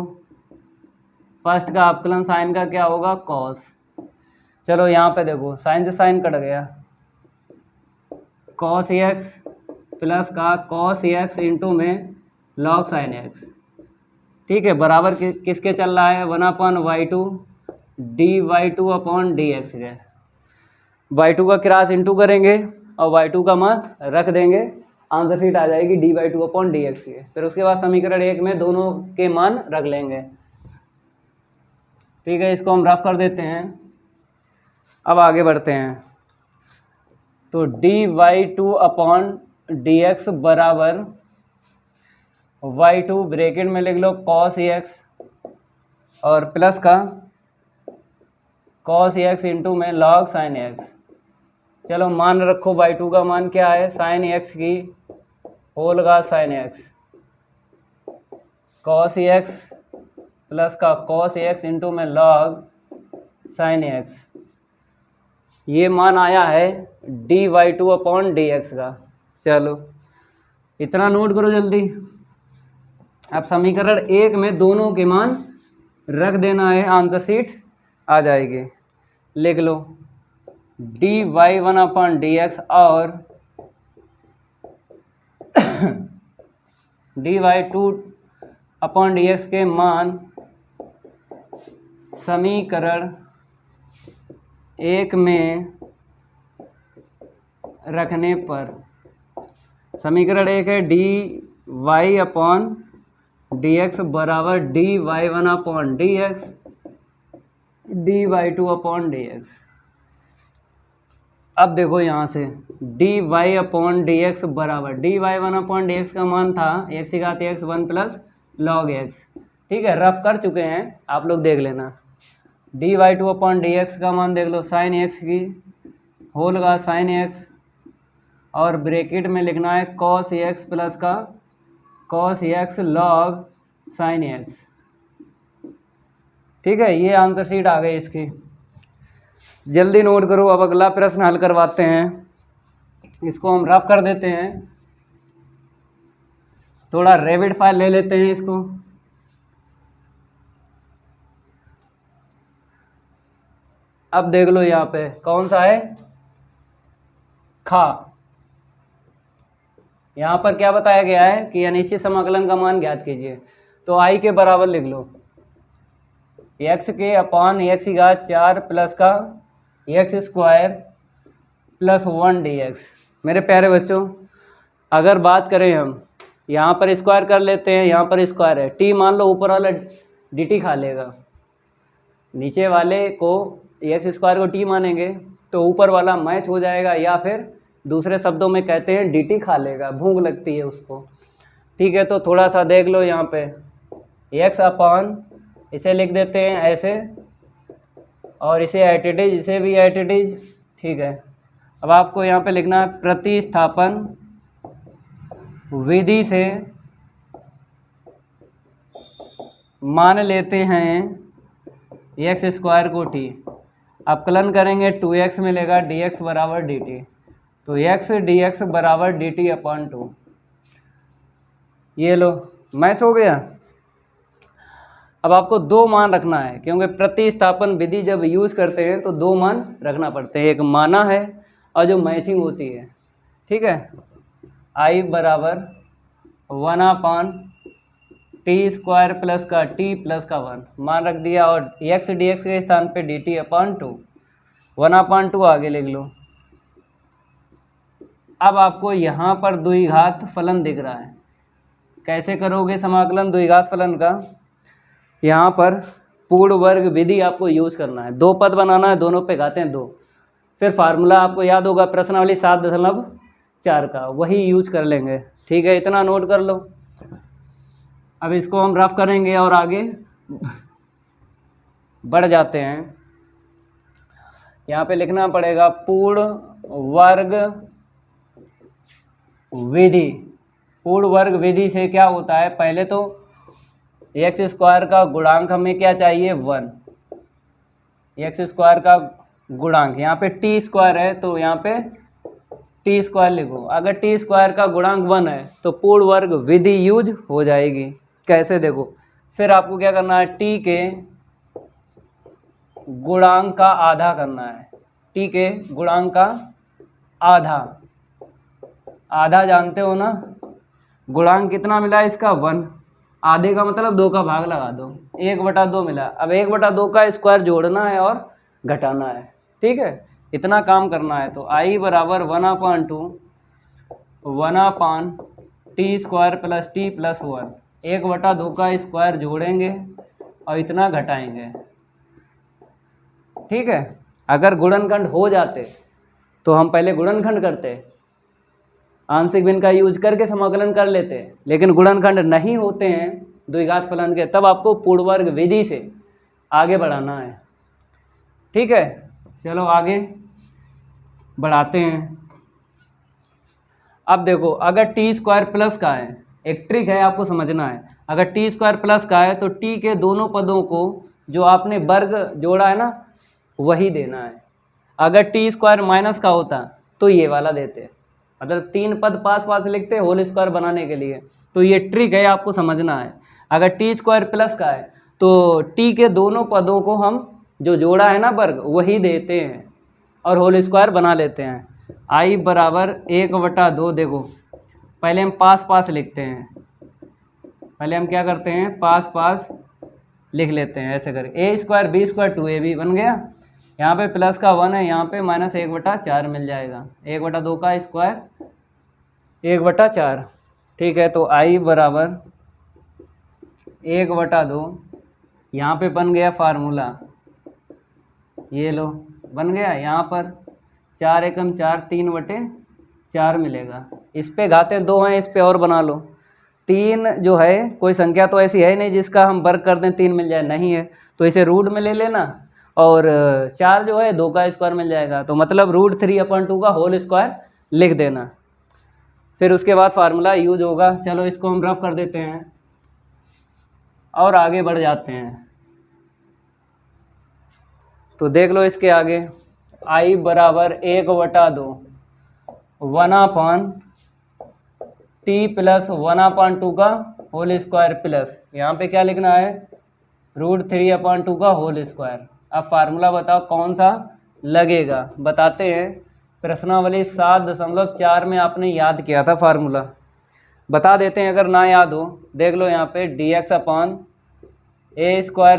फर्स्ट का अवकलन साइन का क्या होगा कॉस। चलो यहाँ पे देखो साइन से साइन कट गया, कॉस एक्स प्लस का कॉस एक्स इंटू में लॉग साइन एक्स, ठीक है, बराबर किसके चल रहा है 1/y2 dy2/dx के। y2 का क्रॉस इंटू करेंगे और y2 का मान रख देंगे, आंसर शीट आ जाएगी dy2/dx के। फिर उसके बाद समीकरण 1 में दोनों के मान रख लेंगे, ठीक है, इसको हम रफ कर देते हैं। अब आगे बढ़ते हैं, तो dy2/dx बराबर y2 ब्रैकेट में लिख लो cos x और प्लस का cos x इंटू में log sin x। चलो मान रखो y2 का मान क्या है sin x की होल का sin x, cos x plus का cos x इंटू में log sin x, ये मान आया है dy2/dx का। चलो इतना नोट करो जल्दी। अब समीकरण 1 में दोनों के मान रख देना है, आंसर शीट आ जाएगी। लिख लो dy1/dx और dy2/dx के मान समीकरण 1 में रखने पर, समीकरण 1 है dy/dx बराबर dy1/dx dy2/dx। अब देखो यहाँ से dy/dx बराबर dy1/dx का मान था x 1 प्लस log x, ठीक है, रफ कर चुके हैं आप लोग, देख लेना। dy2/dx का मान देख लो sin x की होल का sin x और ब्रैकेट में लिखना है cos x प्लस का cos x log sin x, ठीक है, ये आंसर शीट आ गई इसकी। जल्दी नोट करो। अब अगला प्रश्न हल करवाते हैं, इसको हम रफ कर देते हैं, थोड़ा रैपिड फायर ले लेते हैं इसको। अब देख लो यहाँ पे कौन सा है खा, यहाँ पर क्या बताया गया है कि अनिश्चित समाकलन का मान ज्ञात कीजिए। तो i के बराबर लिख लो x के अपान x की घात 4 प्लस का x स्क्वायर प्लस 1 dx। मेरे प्यारे बच्चों, अगर बात करें हम यहाँ पर स्क्वायर कर लेते हैं, यहाँ पर स्क्वायर है, t मान लो ऊपर वाला dt खा लेगा, नीचे वाले को x स्क्वायर को t मानेंगे तो ऊपर वाला मैच हो जाएगा, या फिर दूसरे शब्दों में कहते हैं dt खा लेगा, भूख लगती है उसको, ठीक है। तो थोड़ा सा देख लो यहाँ पे x अपान इसे लिख देते हैं ऐसे, और इसे एटिटिज, इसे भी एटिटिज, ठीक है। अब आपको यहाँ पे लिखना है प्रतिस्थापन विधि से मान लेते हैं एक्स स्क्वायर को t, अवकलन करेंगे 2x मिलेगा dx बराबर dt, तो x dx बराबर dt/2, ये लो मैच हो गया। अब आपको दो मान रखना है, क्योंकि प्रतिस्थापन विधि जब यूज़ करते हैं तो दो मान रखना पड़ते हैं, एक माना है और जो मैचिंग होती है, ठीक है। i बराबर 1/t² प्लस का t प्लस का 1 मान रख दिया, और x dx के स्थान पे dt/2 1/2 आगे लिख लो। अब आपको यहाँ पर द्विघात फलन दिख रहा है, कैसे करोगे समाकलन द्विघात फलन का, यहाँ पर पूर्ण वर्ग विधि आपको यूज करना है, दो पद बनाना है, दोनों पे घाते हैं 2, फिर फार्मूला आपको याद होगा प्रश्नावली 7.4 का, वही यूज कर लेंगे, ठीक है, इतना नोट कर लो। अब इसको हम रफ करेंगे और आगे बढ़ जाते हैं। यहाँ पे लिखना पड़ेगा पूर्ण वर्ग विधि। पूर्ण वर्ग विधि से क्या होता है, पहले तो एक्स स्क्वायर का गुणांक हमें क्या चाहिए 1, एक्स स्क्वायर का गुणांक, यहाँ पे टी स्क्वायर है तो यहाँ पे टी स्क्वायर लिखो। अगर टी स्क्वायर का गुणांक 1 है तो पूर्ण वर्ग विधि यूज हो जाएगी। कैसे देखो, फिर आपको क्या करना है, टी के गुणांक का आधा करना है, टी के गुणांक का आधा, आधा जानते हो ना, गुणांक कितना मिला इसका 1, आधे का मतलब 2 का भाग लगा दो, 1/2 मिला। अब 1/2 का स्क्वायर जोड़ना है और घटाना है, ठीक है, इतना काम करना है। तो आई बराबर 1/1 T square plus T plus 1, 1/2 का स्क्वायर जोड़ेंगे और इतना घटाएंगे, ठीक है। अगर गुणनखंड हो जाते तो हम पहले गुणनखंड करते, आंशिक भिन्न का यूज करके समाकलन कर लेते, लेकिन गुणनखंड नहीं होते हैं द्विघात फलन के, तब आपको पूर्ण वर्ग विधि से आगे बढ़ाना है, ठीक है। चलो आगे बढ़ाते हैं। अब देखो, अगर टी स्क्वायर प्लस का है, एक ट्रिक है आपको समझना है, अगर टी स्क्वायर प्लस का है तो टी के दोनों पदों को जो आपने वर्ग जोड़ा है ना वही देना है। अगर टी स्क्वायर माइनस का होता तो ये वाला देते, मतलब 3 पद पास पास लिखते होल स्क्वायर बनाने के लिए। तो ये ट्रिक है आपको समझना है। अगर टी स्क्वायर प्लस का है तो टी के दोनों पदों को हम जो जोड़ा है ना वर्ग वही देते हैं और होल स्क्वायर बना लेते हैं। आई बराबर 1/2, देखो पहले हम पास पास लिखते हैं, पहले हम क्या करते हैं, पास पास लिख लेते हैं ऐसे करके, ए स्क्वायर बी स्क्वायर 2ab बन गया, यहाँ पे प्लस का 1 है, यहाँ पे -1/4 मिल जाएगा, 1/2 का स्क्वायर 1/4, ठीक है। तो आई बराबर 1/2, यहाँ पे बन गया फार्मूला, ये लो बन गया, यहाँ पर 4 एकम 4, 3/4 मिलेगा। इस पे घाते 2 हैं, इस पे और बना लो, 3 जो है कोई संख्या तो ऐसी है नहीं जिसका हम वर्ग कर दें 3 मिल जाए, नहीं है, तो इसे रूट में ले लेना, और 4 जो है 2 का स्क्वायर मिल जाएगा, तो मतलब √3/2 का होल स्क्वायर लिख देना, फिर उसके बाद फार्मूला यूज होगा। चलो इसको हम रफ कर देते हैं और आगे बढ़ जाते हैं। तो देख लो इसके आगे, आई बराबर 1/2 1/t प्लस 1/2 का होल स्क्वायर प्लस, यहाँ पे क्या लिखना है, √3/2 का होल स्क्वायर। अब फार्मूला बताओ कौन सा लगेगा, बताते हैं। प्रश्नावली 7.4 में आपने याद किया था फार्मूला, बता देते हैं अगर ना याद हो। देख लो यहाँ पे dx/a²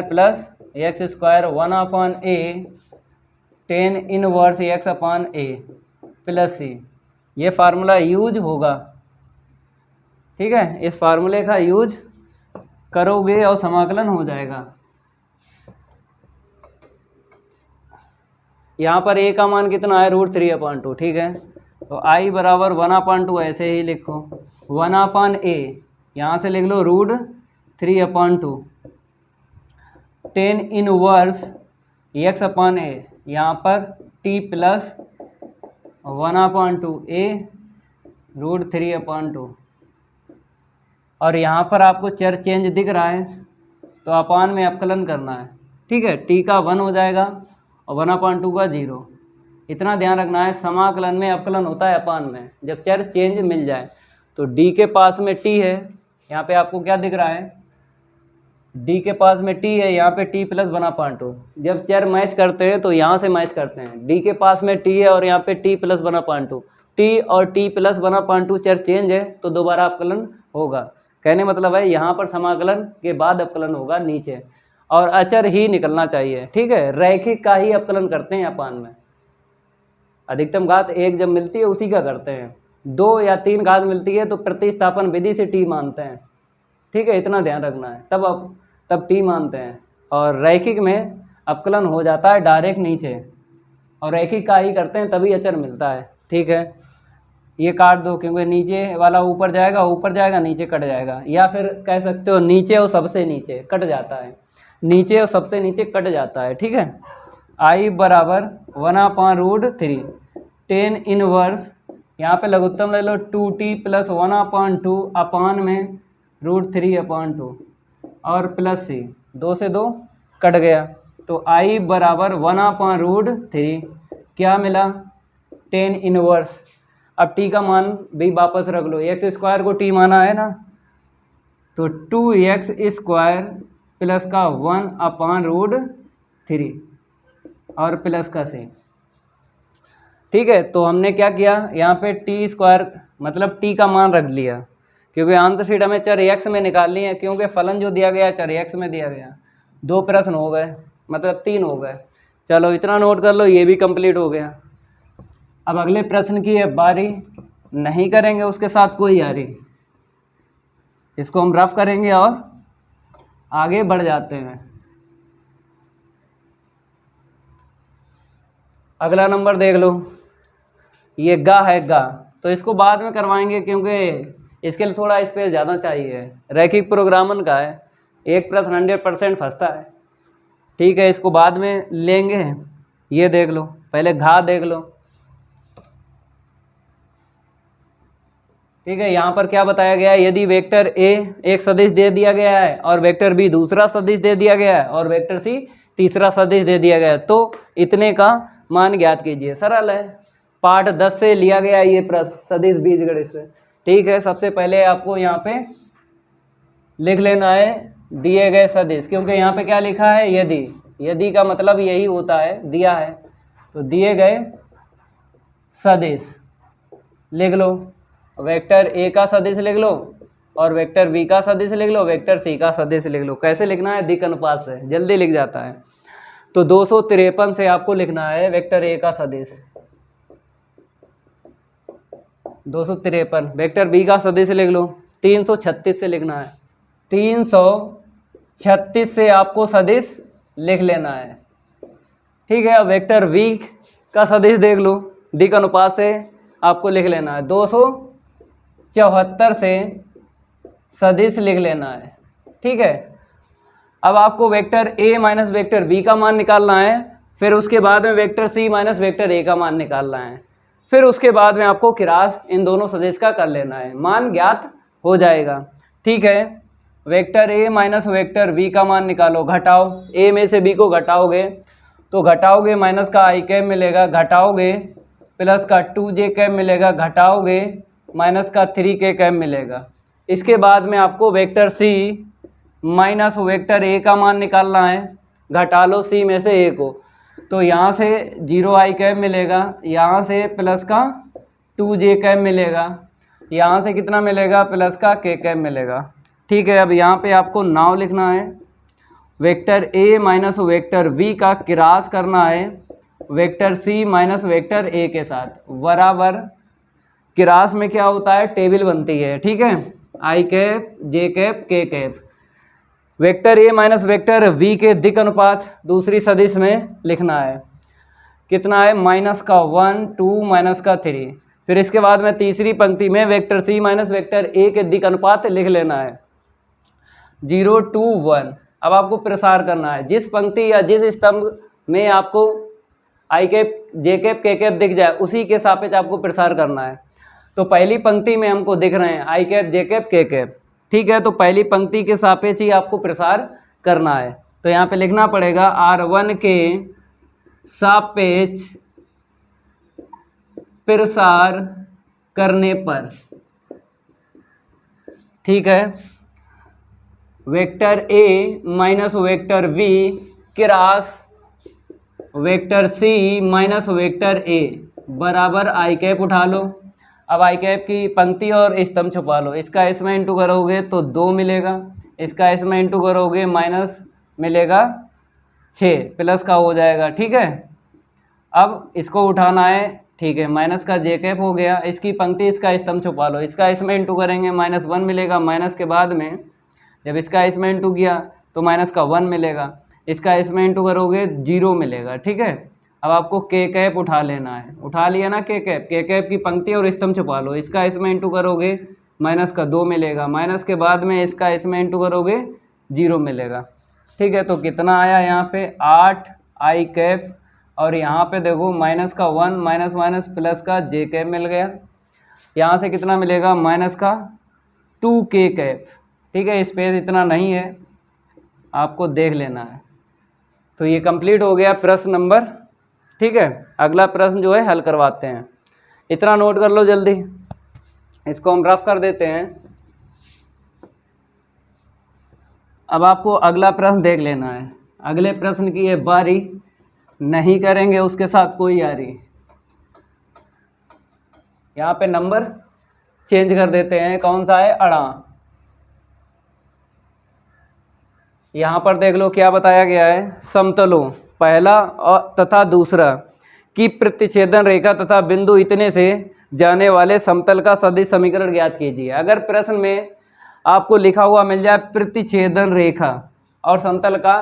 plus x² 1/a tan inverse x/a plus c, ये फार्मूला यूज होगा, ठीक है। इस फार्मूले का यूज करोगे और समाकलन हो जाएगा। यहाँ पर a का मान कितना है, √3/2, ठीक है। तो i बराबर 1/2 ऐसे ही लिखो, 1/a, यहाँ से लिख लो √3/2 tan इनवर्स x/a, यहाँ पर t प्लस 1/2a √3/2, और यहाँ पर आपको चर चेंज दिख रहा है तो अपान में अपकलन करना है, ठीक है। t का 1 हो जाएगा और 1/2 का 0, इतना ध्यान रखना है। समाकलन में अपकलन होता है अपान में, जब चर चेंज मिल जाए। तो d के पास में t है, यहाँ पे आपको क्या दिख रहा है, d के पास में t है, यहाँ पे t प्लस 1/2, जब चर मैच करते हैं तो यहाँ से मैच करते हैं, d के पास में t है और यहाँ पे t प्लस 1/2, t और t प्लस 1/2 चर चेंज है तो दोबारा अपकलन होगा। कहने मतलब है यहाँ पर समाकलन के बाद अपकलन होगा नीचे, और अचर ही निकलना चाहिए, ठीक है। रैखिक का ही अपकलन करते हैं अपान में, अधिकतम घात 1 जब मिलती है उसी का करते हैं, 2 या 3 घात मिलती है तो प्रतिस्थापन विधि से t मानते हैं, ठीक है, इतना ध्यान रखना है, तब t मानते हैं। और रैखिक में अपकलन हो जाता है डायरेक्ट नीचे, और रैखिक का ही करते हैं तभी अचर मिलता है, ठीक है। ये काट दो क्योंकि नीचे वाला ऊपर जाएगा नीचे कट जाएगा, या फिर कह सकते हो नीचे और सबसे नीचे कट जाता है, नीचे और सबसे नीचे कट जाता है, ठीक है। आई बराबर 1/√3 tan इनवर्स, यहाँ पे लघुत्तम ले लो 2t प्लस 1/2 अपान में √3/2, और प्लस सी, 2 से 2 कट गया, तो आई बराबर 1/√3 क्या मिला 10 इनवर्स। अब टी का मान भी वापस रख लो, एक्स स्क्वायर को टी माना है ना, तो 2x² प्लस का 1/√3 और प्लस का सी। ठीक है, तो हमने क्या किया यहाँ पे t² मतलब t का मान रख लिया, क्योंकि आंसर शीट हमें चर x में निकालनी है, क्योंकि फलन जो दिया गया चर x में दिया गया। 2 प्रश्न हो गए, मतलब 3 हो गए। चलो इतना नोट कर लो, ये भी कंप्लीट हो गया। अब अगले प्रश्न की है बारी, नहीं करेंगे उसके साथ कोई यारी, इसको हम रफ करेंगे और आगे बढ़ जाते हैं। अगला नंबर देख लो, ये गा है गा, तो इसको बाद में करवाएंगे क्योंकि इसके लिए थोड़ा स्पेस ज़्यादा चाहिए। रैखिक प्रोग्रामन का है, एक प्रश्न 100% फंसता है। ठीक है, इसको बाद में लेंगे। ये देख लो, पहले घा देख लो। ठीक है, यहाँ पर क्या बताया गया है, यदि वेक्टर ए एक सदिश दे दिया गया है और वेक्टर बी दूसरा सदिश दे दिया गया है और वेक्टर सी तीसरा सदिश दे दिया गया है, तो इतने का मान ज्ञात कीजिए। सरल है, पार्ट 10 से लिया गया ये प्रश्न, सदिश बीजगणित से। ठीक है, सबसे पहले आपको यहाँ पे लिख लेना है दिए गए सदिश, क्योंकि यहाँ पे क्या लिखा है, यदि। यदि का मतलब यही होता है, दिया है, तो दिए गए सदिश लिख लो। वेक्टर ए का सदिश लिख लो और वेक्टर बी का सदिश लिख लो, वेक्टर सी का सदिश लिख लो। कैसे लिखना है, दिक् अनुपात से, जल्दी लिख जाता है। तो 253 से आपको लिखना है वेक्टर ए का सदिश 253। वेक्टर बी का सदिश लिख लो, 336 से लिखना है। 336 से आपको सदिश लिख लेना है। ठीक है, अब वेक्टर बी का सदिश देख लो, दिक् अनुपात से आपको लिख लेना है। 274 से सदिश लिख लेना है। ठीक है, अब आपको vector A minus vector B का मान निकालना है, फिर उसके बाद में vector C minus vector A का मान निकालना है, फिर उसके बाद में आपको किरास इन दोनों सदिश का कर लेना है, मान ज्ञात हो जाएगा। ठीक है, vector A minus vector B का मान निकालो, घटाओ, ए में से बी को घटाओगे तो घटाओगे माइनस का आई कैप मिलेगा, घटाओगे प्लस का 2j कैप मिलेगा, घटाओगे माइनस का 3k कैप मिलेगा। इसके बाद में आपको vector C minus vector A का मान निकालना है, घटा लो सी में से ए को, तो यहाँ से 0i कैप मिलेगा, यहाँ से प्लस का 2j कैप मिलेगा, यहाँ से कितना मिलेगा, प्लस का k कैप मिलेगा। ठीक है, अब यहाँ पे आपको नाव लिखना है, vector A minus vector B का किरास करना है vector C minus vector A के साथ, बराबर किरास में क्या होता है, टेबल बनती है। ठीक है, I cap J cap K cap. Vector A minus vector B के दिक् अनुपात दूसरी सदिश में लिखना है, कितना है, माइनस का 1 2 माइनस का 3। फिर इसके बाद में तीसरी पंक्ति में vector C minus vector A के दिक् अनुपात लिख लेना है 0 2 1। अब आपको प्रसार करना है, जिस पंक्ति या जिस स्तंभ में आपको आई cap J cap K cap दिख जाए उसी के सापेक्ष आपको प्रसार करना है। तो पहली पंक्ति में हमको दिख रहे हैं आई cap J cap K cap. ठीक है, तो पहली पंक्ति के सापेक्ष ही आपको प्रसार करना है, तो यहाँ पे लिखना पड़ेगा R1 के सापेक्ष प्रसार करने पर। ठीक है, vector A minus vector B cross vector C minus vector A बराबर आई कैप उठा लो। अब आई कैप की पंक्ति और स्तंभ छुपा लो, इसका इसमें इंटू करोगे तो 2 मिलेगा, इसका इसमें इंटू करोगे माइनस मिलेगा 6, प्लस का हो जाएगा। ठीक है, अब इसको उठाना है। ठीक है, माइनस का जे कैप हो गया, इसकी पंक्ति इसका स्तंभ छुपा लो, इसका इसमें इंटू करेंगे -1 मिलेगा, माइनस के बाद में जब इसका इसमें इंटू किया तो माइनस का 1 मिलेगा, इसका इसमें इंटू करोगे 0 मिलेगा। ठीक है, अब आपको के कैप उठा लेना है, उठा लिया ना के कैप की पंक्ति और स्तंभ छुपा लो, इसका इसमें इंटू करोगे माइनस का 2 मिलेगा, माइनस के बाद में इसका इसमें इंटू करोगे 0 मिलेगा। ठीक है, तो कितना आया यहाँ पे 8 आई कैप, और यहाँ पे देखो माइनस का 1 माइनस माइनस प्लस का जे कैप मिल गया, यहाँ से कितना मिलेगा माइनस का 2k कैप। ठीक है, स्पेस इतना नहीं है, आपको देख लेना है। तो ये कंप्लीट हो गया प्रश्न नंबर, ठीक है। अगला प्रश्न जो है हल करवाते हैं। इतना नोट कर लो जल्दी, इसको हम रफ कर देते हैं। अब आपको अगला प्रश्न देख लेना है। अगले प्रश्न की ये बारी, नहीं करेंगे उसके साथ कोई यारी। यहाँ पे नंबर चेंज कर देते हैं, कौन सा है, अड़ा। यहाँ पर देख लो क्या बताया गया है, समतलों पहला और तथा दूसरा की प्रतिच्छेदन रेखा तथा बिंदु इतने से जाने वाले समतल का सदिश समीकरण ज्ञात कीजिए। अगर प्रश्न में आपको लिखा हुआ मिल जाए प्रतिच्छेदन रेखा और समतल का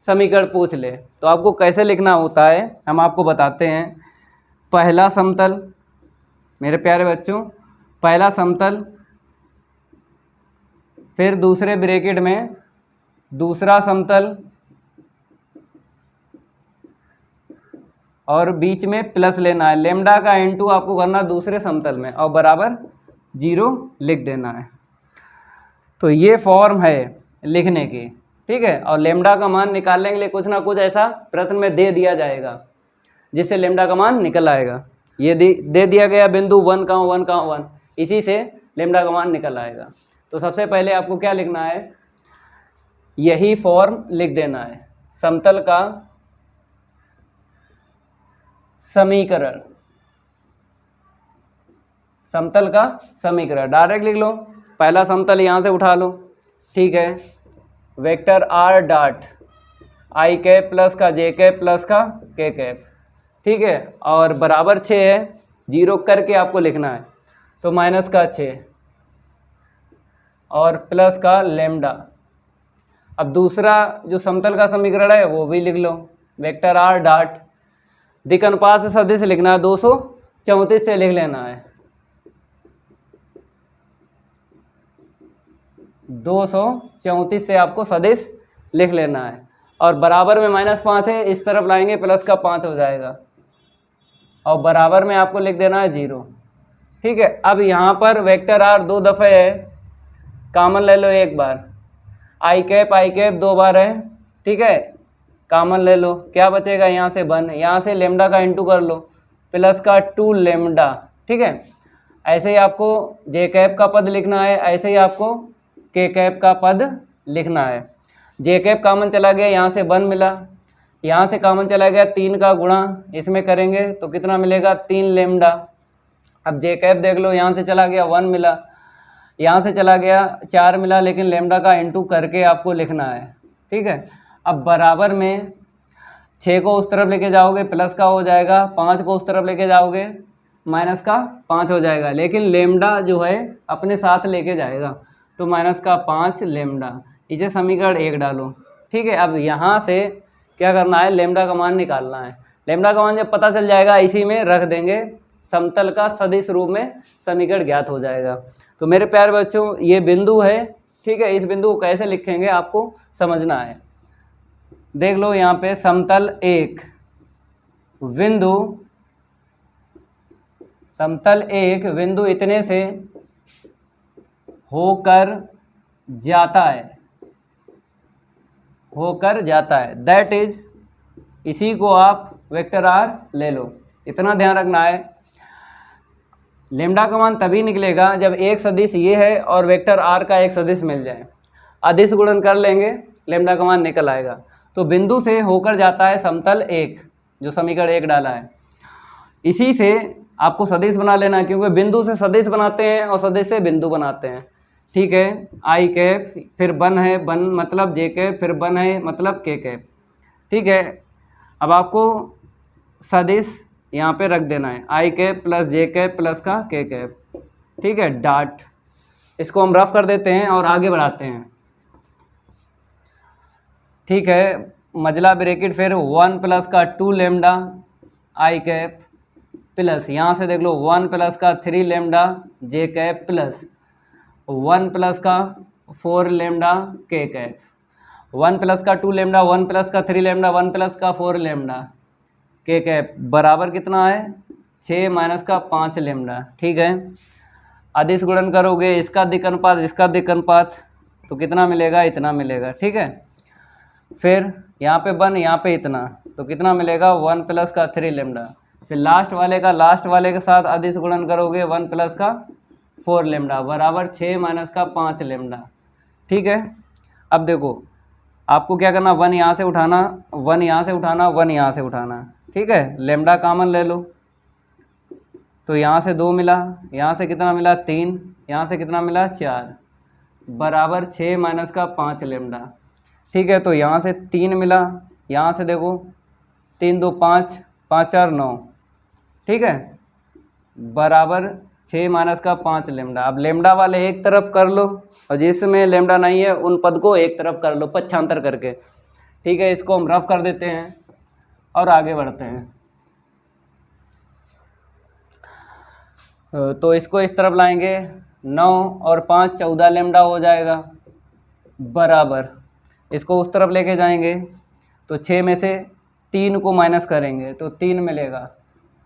समीकरण पूछ ले, तो आपको कैसे लिखना होता है हम आपको बताते हैं। पहला समतल, मेरे प्यारे बच्चों, पहला समतल, फिर दूसरे ब्रैकेट में दूसरा समतल और बीच में प्लस लेना है। लेमडा का n2 आपको करना दूसरे समतल में और बराबर 0 लिख देना है। तो ये फॉर्म है लिखने की, ठीक है। और लेमडा का मान निकालने के लिए कुछ ना कुछ ऐसा प्रश्न में दे दिया जाएगा जिससे लेमडा का मान निकल आएगा। ये दे दिया गया बिंदु 1 कहाँ 1 कहाँ 1, इसी से लेमडा का मान निकल आएगा। तो सबसे पहले आपको क्या लिखना है, यही फॉर्म लिख देना है, समतल का समीकरण, समतल का समीकरण डायरेक्ट लिख लो। पहला समतल यहाँ से उठा लो, ठीक है। Vector R dot I cap plus का जे कैप प्लस का के कैप, ठीक है। और बराबर 6 है, 0 करके आपको लिखना है। तो माइनस का 6 और प्लस का लेमडा। अब दूसरा जो समतल का समीकरण है वो भी लिख लो, वेक्टर आर डॉट दिक् अनुपात से सदिश लिखना है, 234 से लिख लेना है, 234 से आपको सदिश लिख लेना है। और बराबर में -5 है, इस तरफ लाएंगे प्लस का 5 हो जाएगा और बराबर में आपको लिख देना है 0, ठीक है। अब यहाँ पर वेक्टर आर 2 दफ़े है, कॉमन ले लो एक बार, आई कैप 2 बार है, ठीक है। कॉमन ले लो, क्या बचेगा, यहाँ से 1, यहाँ से लेमडा का इंटू कर लो, प्लस का 2 लेमडा, ठीक है। ऐसे ही आपको जे कैप का पद लिखना है, ऐसे ही आपको के कैप का पद लिखना है। जे कैप कॉमन चला गया, यहाँ से 1 मिला, यहाँ से कॉमन चला गया, 3 का गुणा इसमें करेंगे तो कितना मिलेगा, 3 लेमडा। अब जे कैप देख लो, यहाँ से चला गया 1 मिला, यहाँ से चला गया 4 मिला, लेकिन लेमडा का इंटू करके आपको लिखना है, ठीक है। अब बराबर में 6 को उस तरफ लेके जाओगे प्लस का हो जाएगा, 5 को उस तरफ लेके जाओगे माइनस का 5 हो जाएगा, लेकिन लेमडा जो है अपने साथ लेके जाएगा, तो माइनस का 5 लेमडा, इसे समीकरण 1 डालो, ठीक है। अब यहाँ से क्या करना है, लेमडा का मान निकालना है। लेमडा का मान जब पता चल जाएगा इसी में रख देंगे, समतल का सदिश रूप में समीकरण ज्ञात हो जाएगा। तो मेरे प्यारे बच्चों ये बिंदु है, ठीक है। इस बिंदु को कैसे लिखेंगे आपको समझना है। देख लो यहाँ पे समतल एक बिंदु, समतल एक बिंदु इतने से होकर जाता है, होकर जाता है, दैट इज, इसी को आप वेक्टर आर ले लो। इतना ध्यान रखना है, लेमडा का मान तभी निकलेगा जब एक सदिश ये है और वेक्टर आर का एक सदिश मिल जाए, अदिश गुणन कर लेंगे लेमडा का मान निकल आएगा। तो बिंदु से होकर जाता है समतल एक, जो समीकरण 1 डाला है, इसी से आपको सदिश बना लेना है, क्योंकि बिंदु से सदिश बनाते हैं और सदिश से बिंदु बनाते हैं, ठीक है। आई कैप फिर 1 है, 1 मतलब जे कैप, फिर 1 है मतलब के कैप, ठीक है। अब आपको सदिश यहाँ पे रख देना है, I cap plus J cap plus का के कैप, ठीक है, डॉट। इसको हम रफ कर देते हैं और आगे बढ़ाते हैं, ठीक है। मजला ब्रैकेट फिर 1 प्लस का 2 लेमडा आई कैप प्लस, यहाँ से देख लो 1 प्लस का 3 लेमडा जे कैप प्लस 1 प्लस का 4 लेमडा के कैप, 1 प्लस का 2 लेमडा, 1 प्लस का 3 लेमडा, 1 प्लस का 4 लेमडा के कैप, बराबर कितना है 6 माइनस का 5 लेमडा, ठीक है। अदिश गुणन करोगे, इसका दिक् अनुपात इसका दिक् अनुपात, तो कितना मिलेगा, इतना मिलेगा, ठीक है। फिर यहाँ पे 1, यहाँ पे इतना, तो कितना मिलेगा 1 प्लस का 3 लेमडा। फिर लास्ट वाले के साथ अदिश गुणन करोगे 1 प्लस का 4 लेमडा बराबर 6 माइनस का 5 लेमडा। ठीक है, अब देखो आपको क्या करना, 1 यहाँ से उठाना, 1 यहाँ से उठाना, 1 यहाँ से उठाना। ठीक है, लेमडा कॉमन ले लो, तो यहाँ से 2 मिला, यहाँ से कितना मिला 3, यहाँ से कितना मिला 4 बराबर 6 माइनस का 5 लेमडा। ठीक है, तो यहाँ से 3 मिला, यहाँ से देखो 3 2 5, 5 4 9, ठीक है, बराबर 6 माइनस का 5 लेमडा। अब लेमडा वाले एक तरफ कर लो और जिसमें लेमडा नहीं है उन पद को एक तरफ कर लो पक्षांतर करके। ठीक है, इसको हम रफ कर देते हैं और आगे बढ़ते हैं। तो इसको इस तरफ लाएंगे, 9 और 5 14 लेमडा हो जाएगा बराबर, इसको उस तरफ लेके जाएंगे तो 6 में से 3 को माइनस करेंगे तो 3 मिलेगा,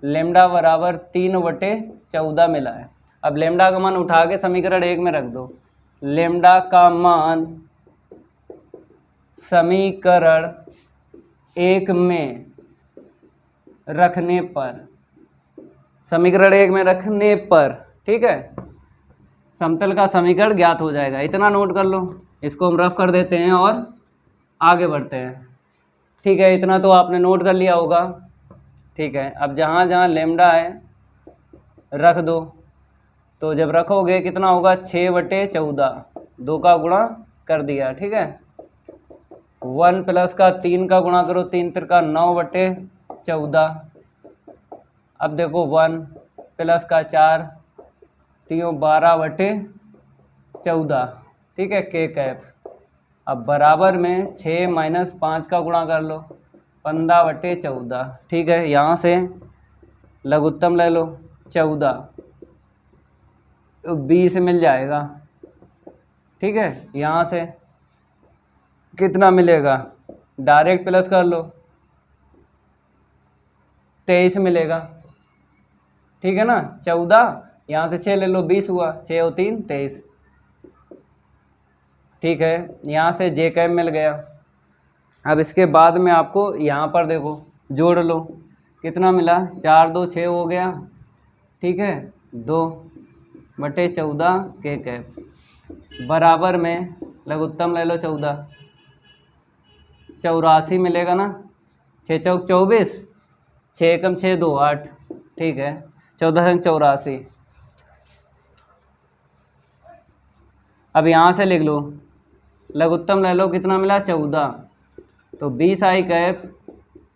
लेमडा बराबर 3/14 मिला है। अब लेमडा का मान उठा के समीकरण 1 में रख दो, लेमडा का मान समीकरण 1 में रखने पर, समीकरण 1 में रखने पर, ठीक है, समतल का समीकरण ज्ञात हो जाएगा। इतना नोट कर लो, इसको हम रफ कर देते हैं और आगे बढ़ते हैं। ठीक है, इतना तो आपने नोट कर लिया होगा। ठीक है, अब जहाँ जहाँ लेमडा है रख दो, तो जब रखोगे कितना होगा 6/14, 2 का गुणा कर दिया। ठीक है, 1 प्लस का 3 का गुणा करो, 3 त्रिका 9/14। अब देखो 1 प्लस का 4 3 12/14, ठीक है, के कैप। अब बराबर में 6 माइनस 5 का गुणा कर लो, 15/14। ठीक है, यहाँ से लघुत्तम ले लो 14, तो 20 मिल जाएगा। ठीक है, यहाँ से कितना मिलेगा, डायरेक्ट प्लस कर लो, 23 मिलेगा। ठीक है ना, 14 यहाँ से 6 ले लो, 20 हुआ, 6 और 3 23। ठीक है, यहाँ से जे कैप मिल गया। अब इसके बाद में आपको यहाँ पर देखो जोड़ लो, कितना मिला, 4 2 6 हो गया। ठीक है, 2/14 के कैप बराबर में लघुत्तम ले लो 14, 84 मिलेगा ना, 6 चौक 24, 6 एकम 6 2 8। ठीक है, 14 84। अब यहाँ से लिख लो, लघुत्तम ले लो, कितना मिला 14, तो 20 आई कैप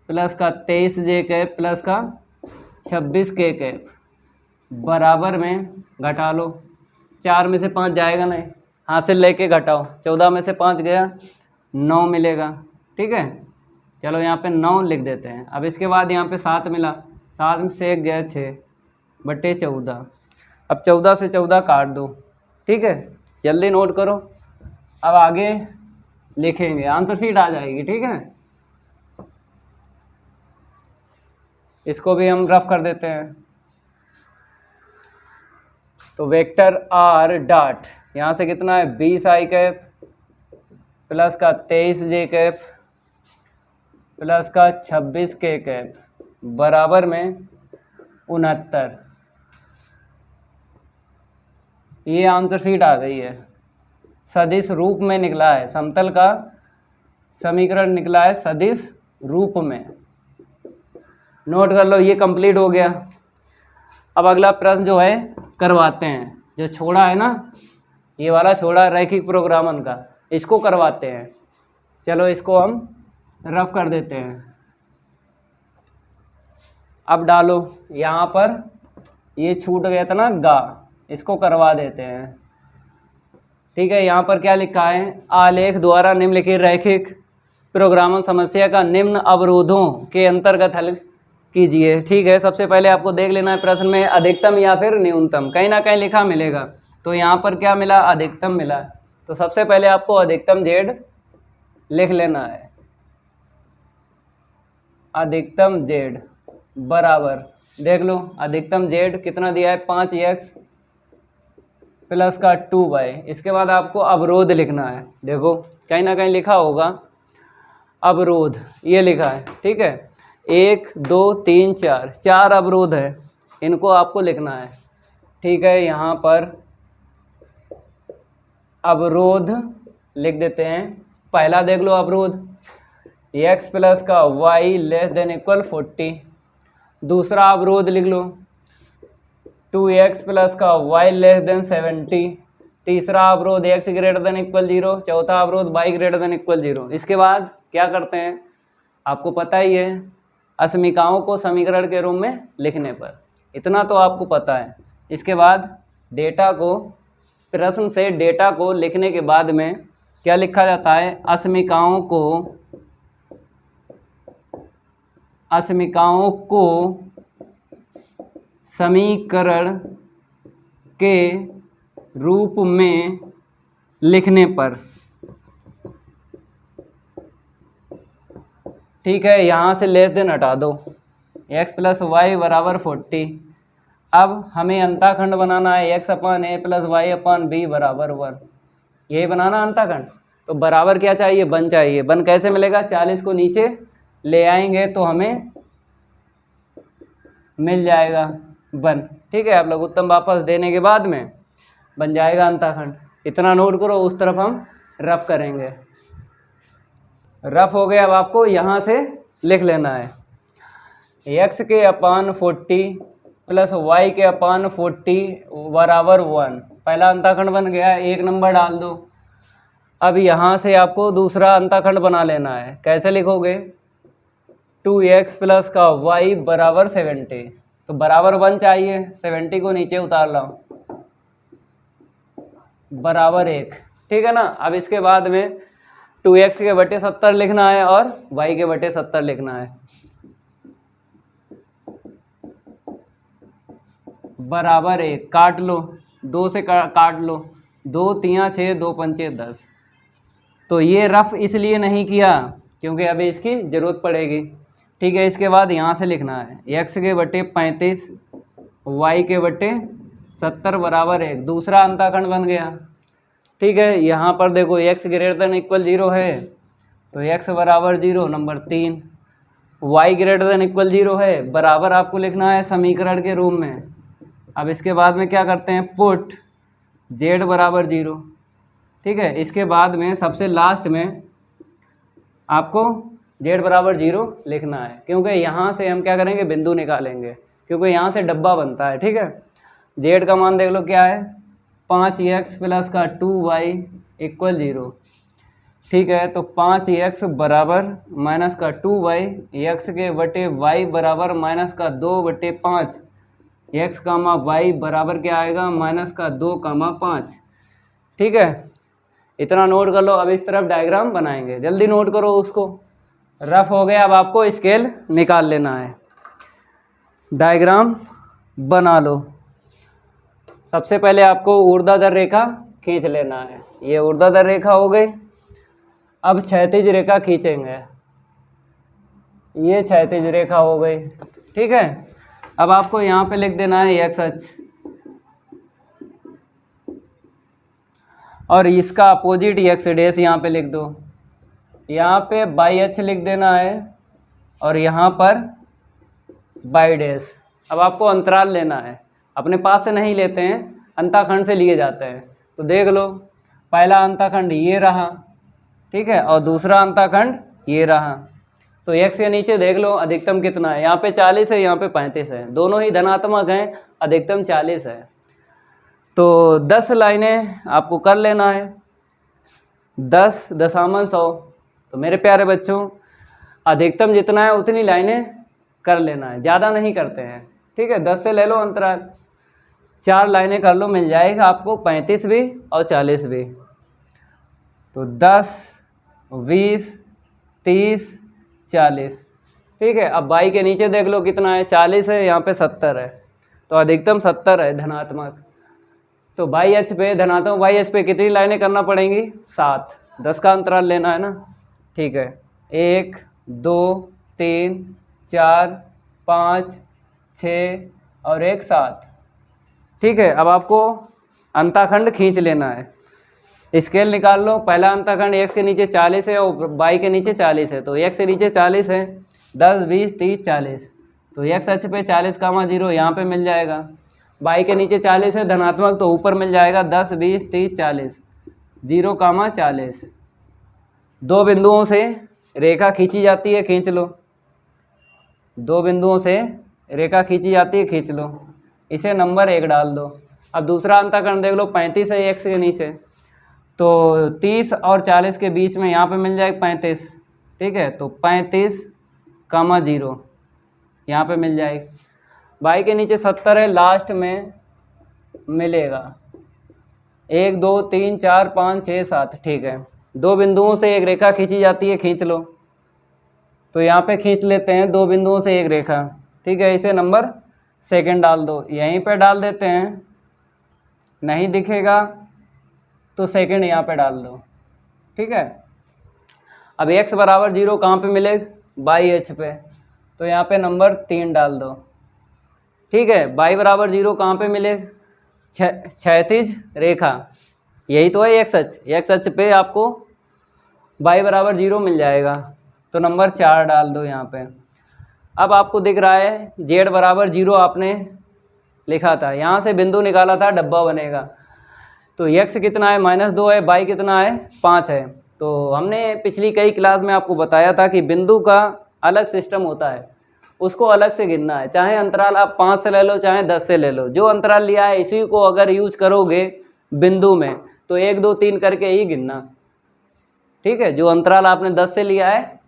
प्लस का 23 जे कैप प्लस का 26 के कैप बराबर में घटा लो, 4 में से 5 जाएगा नहीं, हासिल लेके घटाओ, 14 में से 5 गया 9 मिलेगा। ठीक है, चलो यहाँ पे 9 लिख देते हैं। अब इसके बाद यहाँ पे 7 मिला, 7 में से 1 गया 6/14। अब 14 से 14 काट दो। ठीक है, जल्दी नोट करो, अब आगे लिखेंगे, आंसर शीट आ जाएगी। ठीक है, इसको भी हम रफ कर देते हैं। तो वेक्टर आर डॉट यहाँ से कितना है 20 आई कैप प्लस का 23 जे कैप प्लस का 26 के कैप बराबर में 69। ये आंसर शीट आ गई है, सदिश रूप में निकला है, समतल का समीकरण निकला है सदिश रूप में। नोट कर लो, ये कंप्लीट हो गया। अब अगला प्रश्न जो है करवाते हैं, जो छोड़ा है ना, ये वाला छोड़ा रैखिक प्रोग्रामन का, इसको करवाते हैं। चलो इसको हम रफ कर देते हैं। अब डालो, यहाँ पर ये छूट गया था ना गा, इसको करवा देते हैं। ठीक है, यहाँ पर क्या लिखा है, आलेख द्वारा निम्नलिखित रैखिक प्रोग्रामन समस्या का निम्न अवरोधों के अंतर्गत हल कीजिए। ठीक है, सबसे पहले आपको देख लेना है प्रश्न में अधिकतम या फिर न्यूनतम, कहीं ना कहीं लिखा मिलेगा। तो यहाँ पर क्या मिला, अधिकतम मिला, तो सबसे पहले आपको अधिकतम जेड लिख लेना है। अधिकतम जेड बराबर, देख लो अधिकतम जेड कितना दिया है 5x प्लस का 2y। इसके बाद आपको अवरोध लिखना है, देखो कहीं ना कहीं लिखा होगा, अवरोध ये लिखा है, ठीक है। 1 2 3 4 4 अवरोध है, इनको आपको लिखना है, ठीक है। यहाँ पर अवरोध लिख देते हैं। पहला देख लो अवरोध, x प्लस का y लेस देन इक्वल 40। दूसरा अवरोध लिख लो 2x प्लस का y लेस देन 70। तीसरा अवरोध x ग्रेटर देन इक्वल 0। चौथा अवरोध y ग्रेटर देन इक्वल 0। इसके बाद क्या करते हैं, आपको पता ही है, असमीकाओं को समीकरण के रूप में लिखने पर, इतना तो आपको पता है। इसके बाद डेटा को, प्रश्न से डेटा को लिखने के बाद में क्या लिखा जाता है, असमीकाओं को समीकरण के रूप में लिखने पर, ठीक है। यहाँ से लेस देन हटा दो, x प्लस वाई बराबर 40। अब हमें अंताखंड बनाना है, x अपान ए प्लस वाई अपान बी बराबर 1, यही बनाना अंताखंड। तो बराबर क्या चाहिए, 1 चाहिए। 1 कैसे मिलेगा, 40 को नीचे ले आएंगे तो हमें मिल जाएगा 1, ठीक है। आप लोग उत्तम वापस देने के बाद में बन जाएगा अंताखंड। इतना नोट करो, उस तरफ हम रफ करेंगे। रफ हो गया। अब आपको यहाँ से लिख लेना है, x के अपान 40 प्लस y के अपान 40 बराबर 1। पहला अंताखंड बन गया, 1 नंबर डाल दो। अब यहाँ से आपको दूसरा अंताखंड बना लेना है। कैसे लिखोगे, 2x प्लस का y बराबर 70। तो बराबर 1 चाहिए, 70 को नीचे उतार लाओ, बराबर 1, ठीक है ना। अब इसके बाद में 2x के बटे 70 लिखना है और y के बटे 70 लिखना है, बराबर 1। काट लो, 2 से काट लो, 2 3 6 2 5 10। तो ये रफ इसलिए नहीं किया क्योंकि अभी इसकी ज़रूरत पड़ेगी, ठीक है। इसके बाद यहाँ से लिखना है x के बटे 35 y के बटे 70 बराबर 1। दूसरा अंताखंड बन गया, ठीक है। यहाँ पर देखो x ग्रेटर देन इक्वल 0 है तो x बराबर 0, number 3। y greater than equal 0 है, बराबर आपको लिखना है समीकरण के रूप में। अब इसके बाद में क्या करते हैं, पुट z बराबर 0, ठीक है। इसके बाद में सबसे लास्ट में आपको z बराबर 0 लिखना है, क्योंकि यहाँ से हम क्या करेंगे, बिंदु निकालेंगे, क्योंकि यहाँ से डब्बा बनता है, ठीक है। z का मान देख लो क्या है, 5x प्लस का 2y इक्वल 0, ठीक है। तो 5x बराबर माइनस का 2y, x के बटे y बराबर माइनस का 2/5, x कामा y बराबर क्या आएगा, माइनस का 2,5, ठीक है। इतना नोट कर लो। अब इस तरफ डायग्राम बनाएंगे, जल्दी नोट करो उसको। रफ हो गया, अब आपको स्केल निकाल लेना है, डायग्राम बना लो। सबसे पहले आपको ऊर्ध्वाधर रेखा खींच लेना है, ये ऊर्ध्वाधर रेखा हो गई। अब क्षैतिज रेखा खींचेंगे, ये क्षैतिज रेखा हो गई, ठीक है। अब आपको यहाँ पे लिख देना है x अक्ष और इसका अपोजिट x डैश यहाँ पे लिख दो। यहाँ पे y अक्ष लिख देना है और यहाँ पर y डैश। अब आपको अंतराल लेना है, अपने पास से नहीं लेते हैं, अंताखंड से लिए जाते हैं। तो देख लो, पहला अंताखंड ये रहा, ठीक है, और दूसरा अंताखंड ये रहा। तो x के नीचे देख लो अधिकतम कितना है, यहाँ पे 40 है, यहाँ पे 35 है, दोनों ही धनात्मक हैं, अधिकतम 40 है। तो 10 लाइनें आपको कर लेना है, 10,100। तो मेरे प्यारे बच्चों, अधिकतम जितना है उतनी लाइनें कर लेना है, ज़्यादा नहीं करते हैं, ठीक है। 10 से ले लो अंतराल, 4 लाइनें कर लो, मिल जाएगा आपको 35 भी और 40 भी। तो 10, 20, 30, 40, ठीक है। अब y के नीचे देख लो कितना है, 40 है, यहाँ पे 70 है, तो अधिकतम 70 है धनात्मक। तो y अक्ष पे धनात्मक y अक्ष पे कितनी लाइनें करना पड़ेंगी, 7। 10 का अंतराल लेना है ना, ठीक है। 1, 2, 3, 4, 5, 6 और 1 7, ठीक है। अब आपको अंताखंड खींच लेना है। स्केल निकाल लो। पहला अंतःखंड x के नीचे 40 है और y के नीचे 40 है, तो x के नीचे 40 है, 10 20 30 40, तो x अक्ष पे 40,0 यहाँ पे मिल जाएगा। y के नीचे 40 है धनात्मक, तो ऊपर मिल जाएगा 10 20 30 40, 0,40। दो बिंदुओं से रेखा खींची जाती है, खींच लो। दो बिंदुओं से रेखा खींची जाती है, खींच लो। इसे नंबर 1 डाल दो। अब दूसरा अंतःखंड देख लो, 35 है x के नीचे, तो 30 और 40 के बीच में यहाँ पे मिल जाएगा 35, ठीक है, तो 35,0 यहाँ पे मिल जाएगी। y के नीचे 70 है, लास्ट में मिलेगा 1 2 3 4 5 6 7, ठीक है। दो बिंदुओं से एक रेखा खींची जाती है, खींच लो। तो यहाँ पे खींच लेते हैं दो बिंदुओं से एक रेखा, ठीक है, इसे नंबर 2 डाल दो। यहीं पे डाल देते हैं, नहीं दिखेगा तो 2 यहाँ पे डाल दो, ठीक है। अब x बराबर 0 कहाँ पे मिलेगा? बाई एच पे, तो यहाँ पे नंबर 3 डाल दो, ठीक है। y बराबर 0 कहाँ पे मिलेगा? क्षैतिज रेखा, यही तो है x अक्ष पे आपको y बराबर 0 मिल जाएगा, तो नंबर 4 डाल दो यहाँ पे। अब आपको दिख रहा है z बराबर 0 आपने लिखा था, यहाँ से बिंदु निकाला था, डब्बा बनेगा। तो x कितना है? -2 है, y कितना है? 5 है। तो हमने पिछली कई क्लास में आपको बताया था कि बिंदु का अलग सिस्टम होता है, उसको अलग से गिनना है। चाहे अंतराल आप 5 से ले लो, चाहे 10 से ले लो, जो अंतराल लिया है इसी को अगर यूज करोगे बिंदु में तो 1 2 3 करके ही गिनना, ठीक है। जो अंतराल आपने 10 से लिया है,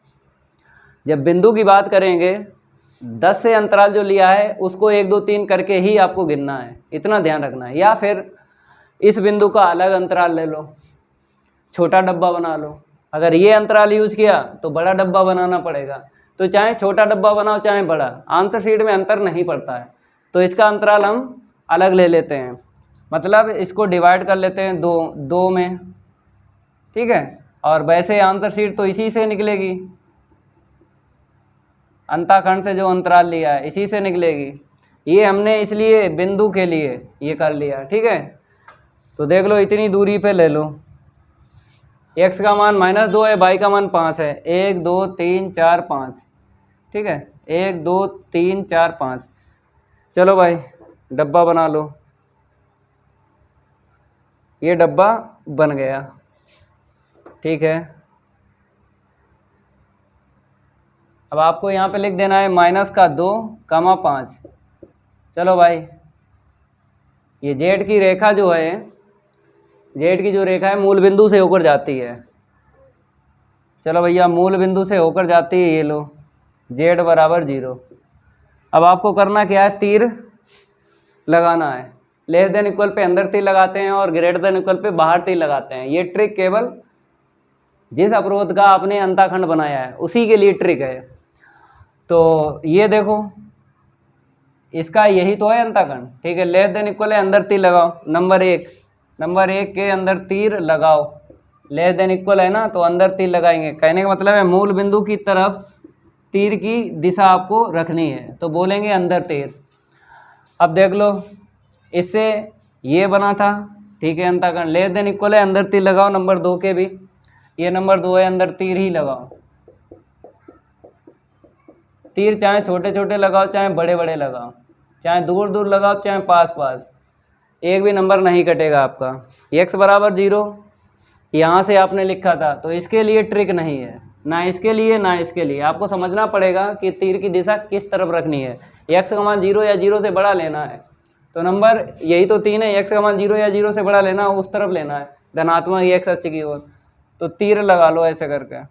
जब बिंदु की बात करेंगे 10 से अंतराल जो लिया है उसको 1 2 3 करके ही आपको गिनना है, इतना ध्यान रखना है। या फिर इस बिंदु का अलग अंतराल ले लो, छोटा डब्बा बना लो। अगर ये अंतराल यूज किया तो बड़ा डब्बा बनाना पड़ेगा, तो चाहे छोटा डब्बा बनाओ चाहे बड़ा, आंसर शीट में अंतर नहीं पड़ता है। तो इसका अंतराल हम अलग ले लेते हैं, मतलब इसको डिवाइड कर लेते हैं दो में, ठीक है। और वैसे आंसर शीट तो इसी से निकलेगी, अंतःखंड से जो अंतराल लिया है इसी से निकलेगी। ये हमने इसलिए बिंदु के लिए ये कर लिया, ठीक है। तो देख लो इतनी दूरी पे ले लो, x का मान -2 है, y का मान 5 है, 1 2 3 4 5, ठीक है, 1 2 3 4 5। चलो भाई डब्बा बना लो, ये डब्बा बन गया, ठीक है। अब आपको यहाँ पे लिख देना है -2,5। चलो भाई, ये जेड की रेखा जो है, जेड की जो रेखा है मूल बिंदु से होकर जाती है। चलो भैया मूल बिंदु से होकर जाती है, ये लो जेड बराबर 0। अब आपको करना क्या है? तीर लगाना है। लेस देन इक्वल पे अंदर तीर लगाते हैं और ग्रेटर देन इक्वल पे बाहर तीर लगाते हैं। ये ट्रिक केवल जिस अवरोध का आपने अंतःखंड बनाया है उसी के लिए ट्रिक है। तो ये देखो, इसका यही तो है अंतःखंड, ठीक है। लेस देन इक्वल है, अंदर तीर लगाओ, नंबर 1 के अंदर तीर लगाओ। लेस देन इक्वल है ना, तो अंदर तीर लगाएंगे। कहने का मतलब है मूल बिंदु की तरफ तीर की दिशा आपको रखनी है, तो बोलेंगे अंदर तीर। अब देख लो, इससे ये बना था, ठीक है, अंतःखंड। लेस देन इक्वल है, अंदर तीर लगाओ, नंबर 2 के भी। ये नंबर 2 है, अंदर तीर ही लगाओ। तीर चाहे छोटे छोटे लगाओ चाहे बड़े बड़े लगाओ, चाहे दूर दूर लगाओ चाहे पास पास, एक भी नंबर नहीं कटेगा आपका। x बराबर 0 यहाँ से आपने लिखा था, तो इसके लिए ट्रिक नहीं है, ना इसके लिए ना इसके लिए। आपको समझना पड़ेगा कि तीर की दिशा किस तरफ रखनी है। x का मान 0 या 0 से बड़ा लेना है, तो नंबर यही तो 3 है। x का मान 0 या 0 से बड़ा लेना, उस तरफ लेना है, धनात्मक x अक्ष की ओर। तो तीर लगा लो ऐसे करके,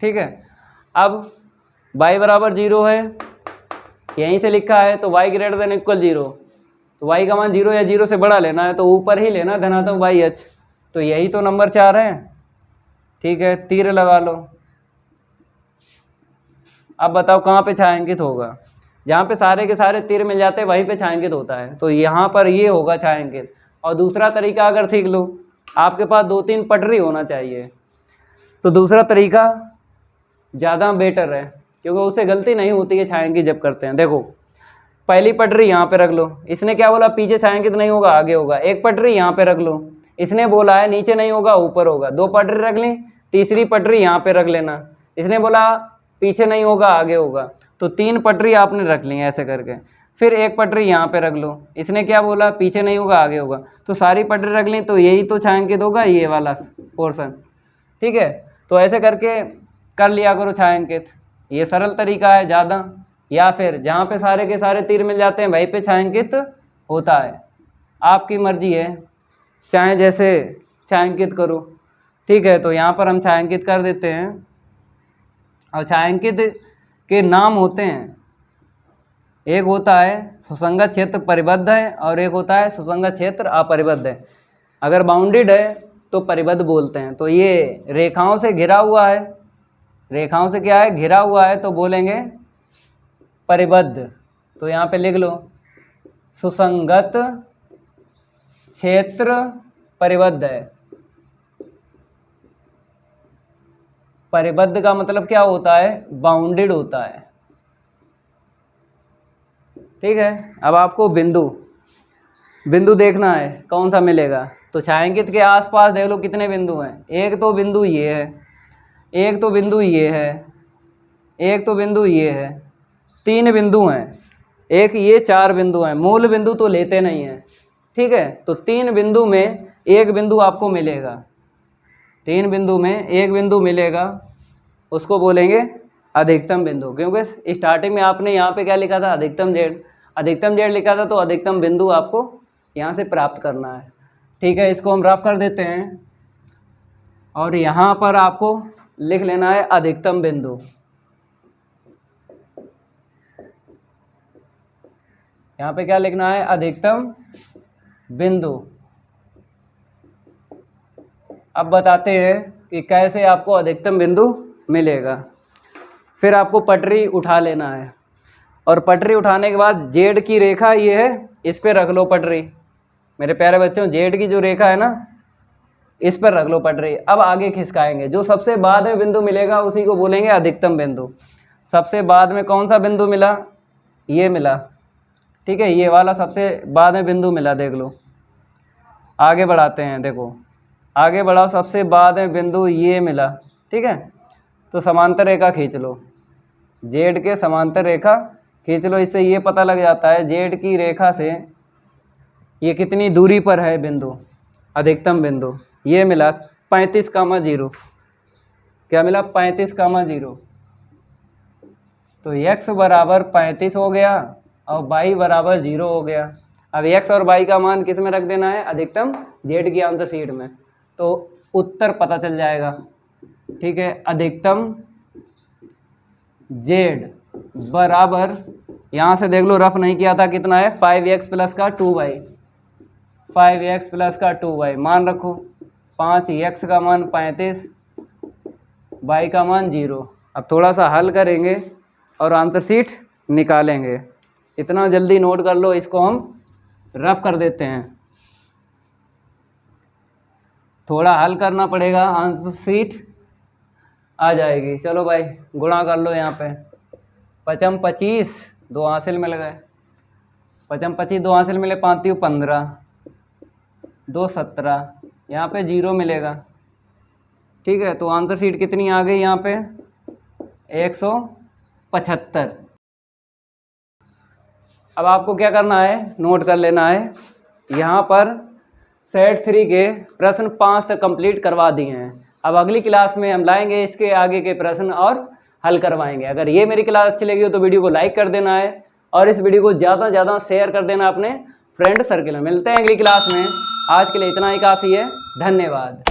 ठीक है। अब y बराबर 0 है, यहीं से लिखा है, तो y ग्रेटर देन इक्वल 0, तो y का मान 0 या 0 से बड़ा लेना है, तो ऊपर ही लेना है, धनात्मक y अक्ष। तो यही तो नंबर 4 है, ठीक है। तीर लगा लो। अब बताओ कहाँ पे छायांकित होगा? जहाँ पे सारे के सारे तीर मिल जाते हैं वहीं पे छायांकित होता है, तो यहाँ पर ये होगा छायांकित। और दूसरा तरीका अगर सीख लो, आपके पास 2-3 पटरी होना चाहिए, तो दूसरा तरीका ज़्यादा बेटर है, क्योंकि उससे गलती नहीं होती है छायांकित जब करते हैं। देखो पहली पटरी यहाँ पे रख लो। इसने क्या बोला, पीछे छायांकित नहीं होगा आगे होगा। एक पटरी यहाँ पे रख लो। इसने बोला है नीचे नहीं होगा ऊपर होगा। दो पटरी रख ली, तीसरी पटरी यहाँ पे रख लेना। इसने बोला पीछे नहीं होगा आगे होगा, तो 3 पटरी आपने रख ली ऐसे करके। फिर एक पटरी यहाँ पे रख लो। इसने क्या बोला, पीछे नहीं होगा आगे होगा, तो सारी पटरी रख ली, तो यही तो छायांकित होगा, ये वाला पोर्शन। ठीक है, तो ऐसे करके कर लिया करो छायांकित। ये सरल तरीका है ज़्यादा, या फिर जहाँ पे सारे के सारे तीर मिल जाते हैं वहीं पे छायांकित होता है। आपकी मर्जी है, चाहे जैसे छायांकित करो। ठीक है, तो यहाँ पर हम छायांकित कर देते हैं। और छायांकित के नाम होते हैं, एक होता है सुसंगत क्षेत्र परिबद्ध है और एक होता है सुसंगत क्षेत्र अपरिबद्ध है। अगर बाउंडेड है तो परिबद्ध बोलते हैं। तो ये रेखाओं से घिरा हुआ है, रेखाओं से क्या है, घिरा हुआ है, तो बोलेंगे परिबद्ध। तो यहाँ पे लिख लो सुसंगत क्षेत्र परिबद्ध है। परिबद्ध का मतलब क्या होता है, बाउंडेड होता है। ठीक है, अब आपको बिंदु देखना है कौन सा मिलेगा। तो छायांकित के आसपास देख लो कितने बिंदु हैं। एक तो बिंदु ये है, एक तो बिंदु ये है, एक तो बिंदु ये है, 3 बिंदु हैं। एक ये 4 बिंदु हैं। मूल बिंदु तो लेते नहीं हैं। ठीक है, तो 3 बिंदु में एक बिंदु आपको मिलेगा। 3 बिंदु में एक बिंदु मिलेगा, उसको बोलेंगे अधिकतम बिंदु। क्योंकि स्टार्टिंग में आपने यहाँ पे क्या लिखा था, अधिकतम जेड लिखा था, तो अधिकतम बिंदु आपको यहाँ से प्राप्त करना है। ठीक है, इसको हम रफ कर देते हैं और यहाँ पर आपको लिख लेना है अधिकतम बिंदु। यहाँ पे क्या लिखना है, अधिकतम बिंदु। अब बताते हैं कि कैसे आपको अधिकतम बिंदु मिलेगा। फिर आपको पटरी उठा लेना है और पटरी उठाने के बाद जेड की रेखा ये है, इस पर रख लो पटरी। मेरे प्यारे बच्चों, जेड की जो रेखा है ना, इस पर रख लो पटरी। अब आगे खिसकाएंगे, जो सबसे बाद में बिंदु मिलेगा उसी को बोलेंगे अधिकतम बिंदु। सबसे बाद में कौन सा बिंदु मिला, ये मिला। ठीक है, ये वाला सबसे बाद में बिंदु मिला, देख लो। आगे बढ़ाते हैं, देखो आगे बढ़ाओ, सबसे बाद में बिंदु ये मिला। ठीक है, तो समांतर रेखा खींच लो, जेड के समांतर रेखा खींच लो। इससे ये पता लग जाता है जेड की रेखा से ये कितनी दूरी पर है बिंदु, अधिकतम बिंदु। ये मिला 35,0। क्या मिला, 35,0। तो x बराबर 35 हो गया और y बराबर 0 हो गया। अब x और y का मान किस में रख देना है, अधिकतम जेड की आंसर शीट में, तो उत्तर पता चल जाएगा। ठीक है, अधिकतम जेड बराबर, यहाँ से देख लो रफ नहीं किया था, कितना है 5x प्लस का 2y, 5x प्लस का 2y मान रखो। 5x का मान 35, y का मान 0। अब थोड़ा सा हल करेंगे और आंसर शीट निकालेंगे। इतना जल्दी नोट कर लो, इसको हम रफ कर देते हैं। थोड़ा हल करना पड़ेगा, आंसर शीट आ जाएगी। चलो भाई गुणा कर लो। यहाँ पे 5 25, 2 हासिल मिल गए। 5 25 2 हासिल मिले, 5 15, 2 17, यहाँ पे 0 मिलेगा। ठीक है, तो आंसर शीट कितनी आ गई यहाँ पे, 175। अब आपको क्या करना है, नोट कर लेना है। यहाँ पर सेट 3 के प्रश्न 5 तक कंप्लीट करवा दिए हैं। अब अगली क्लास में हम लाएंगे इसके आगे के प्रश्न और हल करवाएंगे। अगर ये मेरी क्लास अच्छी लगी हो तो वीडियो को लाइक कर देना है और इस वीडियो को ज़्यादा से ज़्यादा शेयर कर देना अपने फ्रेंड सर्किल में। मिलते हैं अगली क्लास में, आज के लिए इतना ही काफ़ी है। धन्यवाद।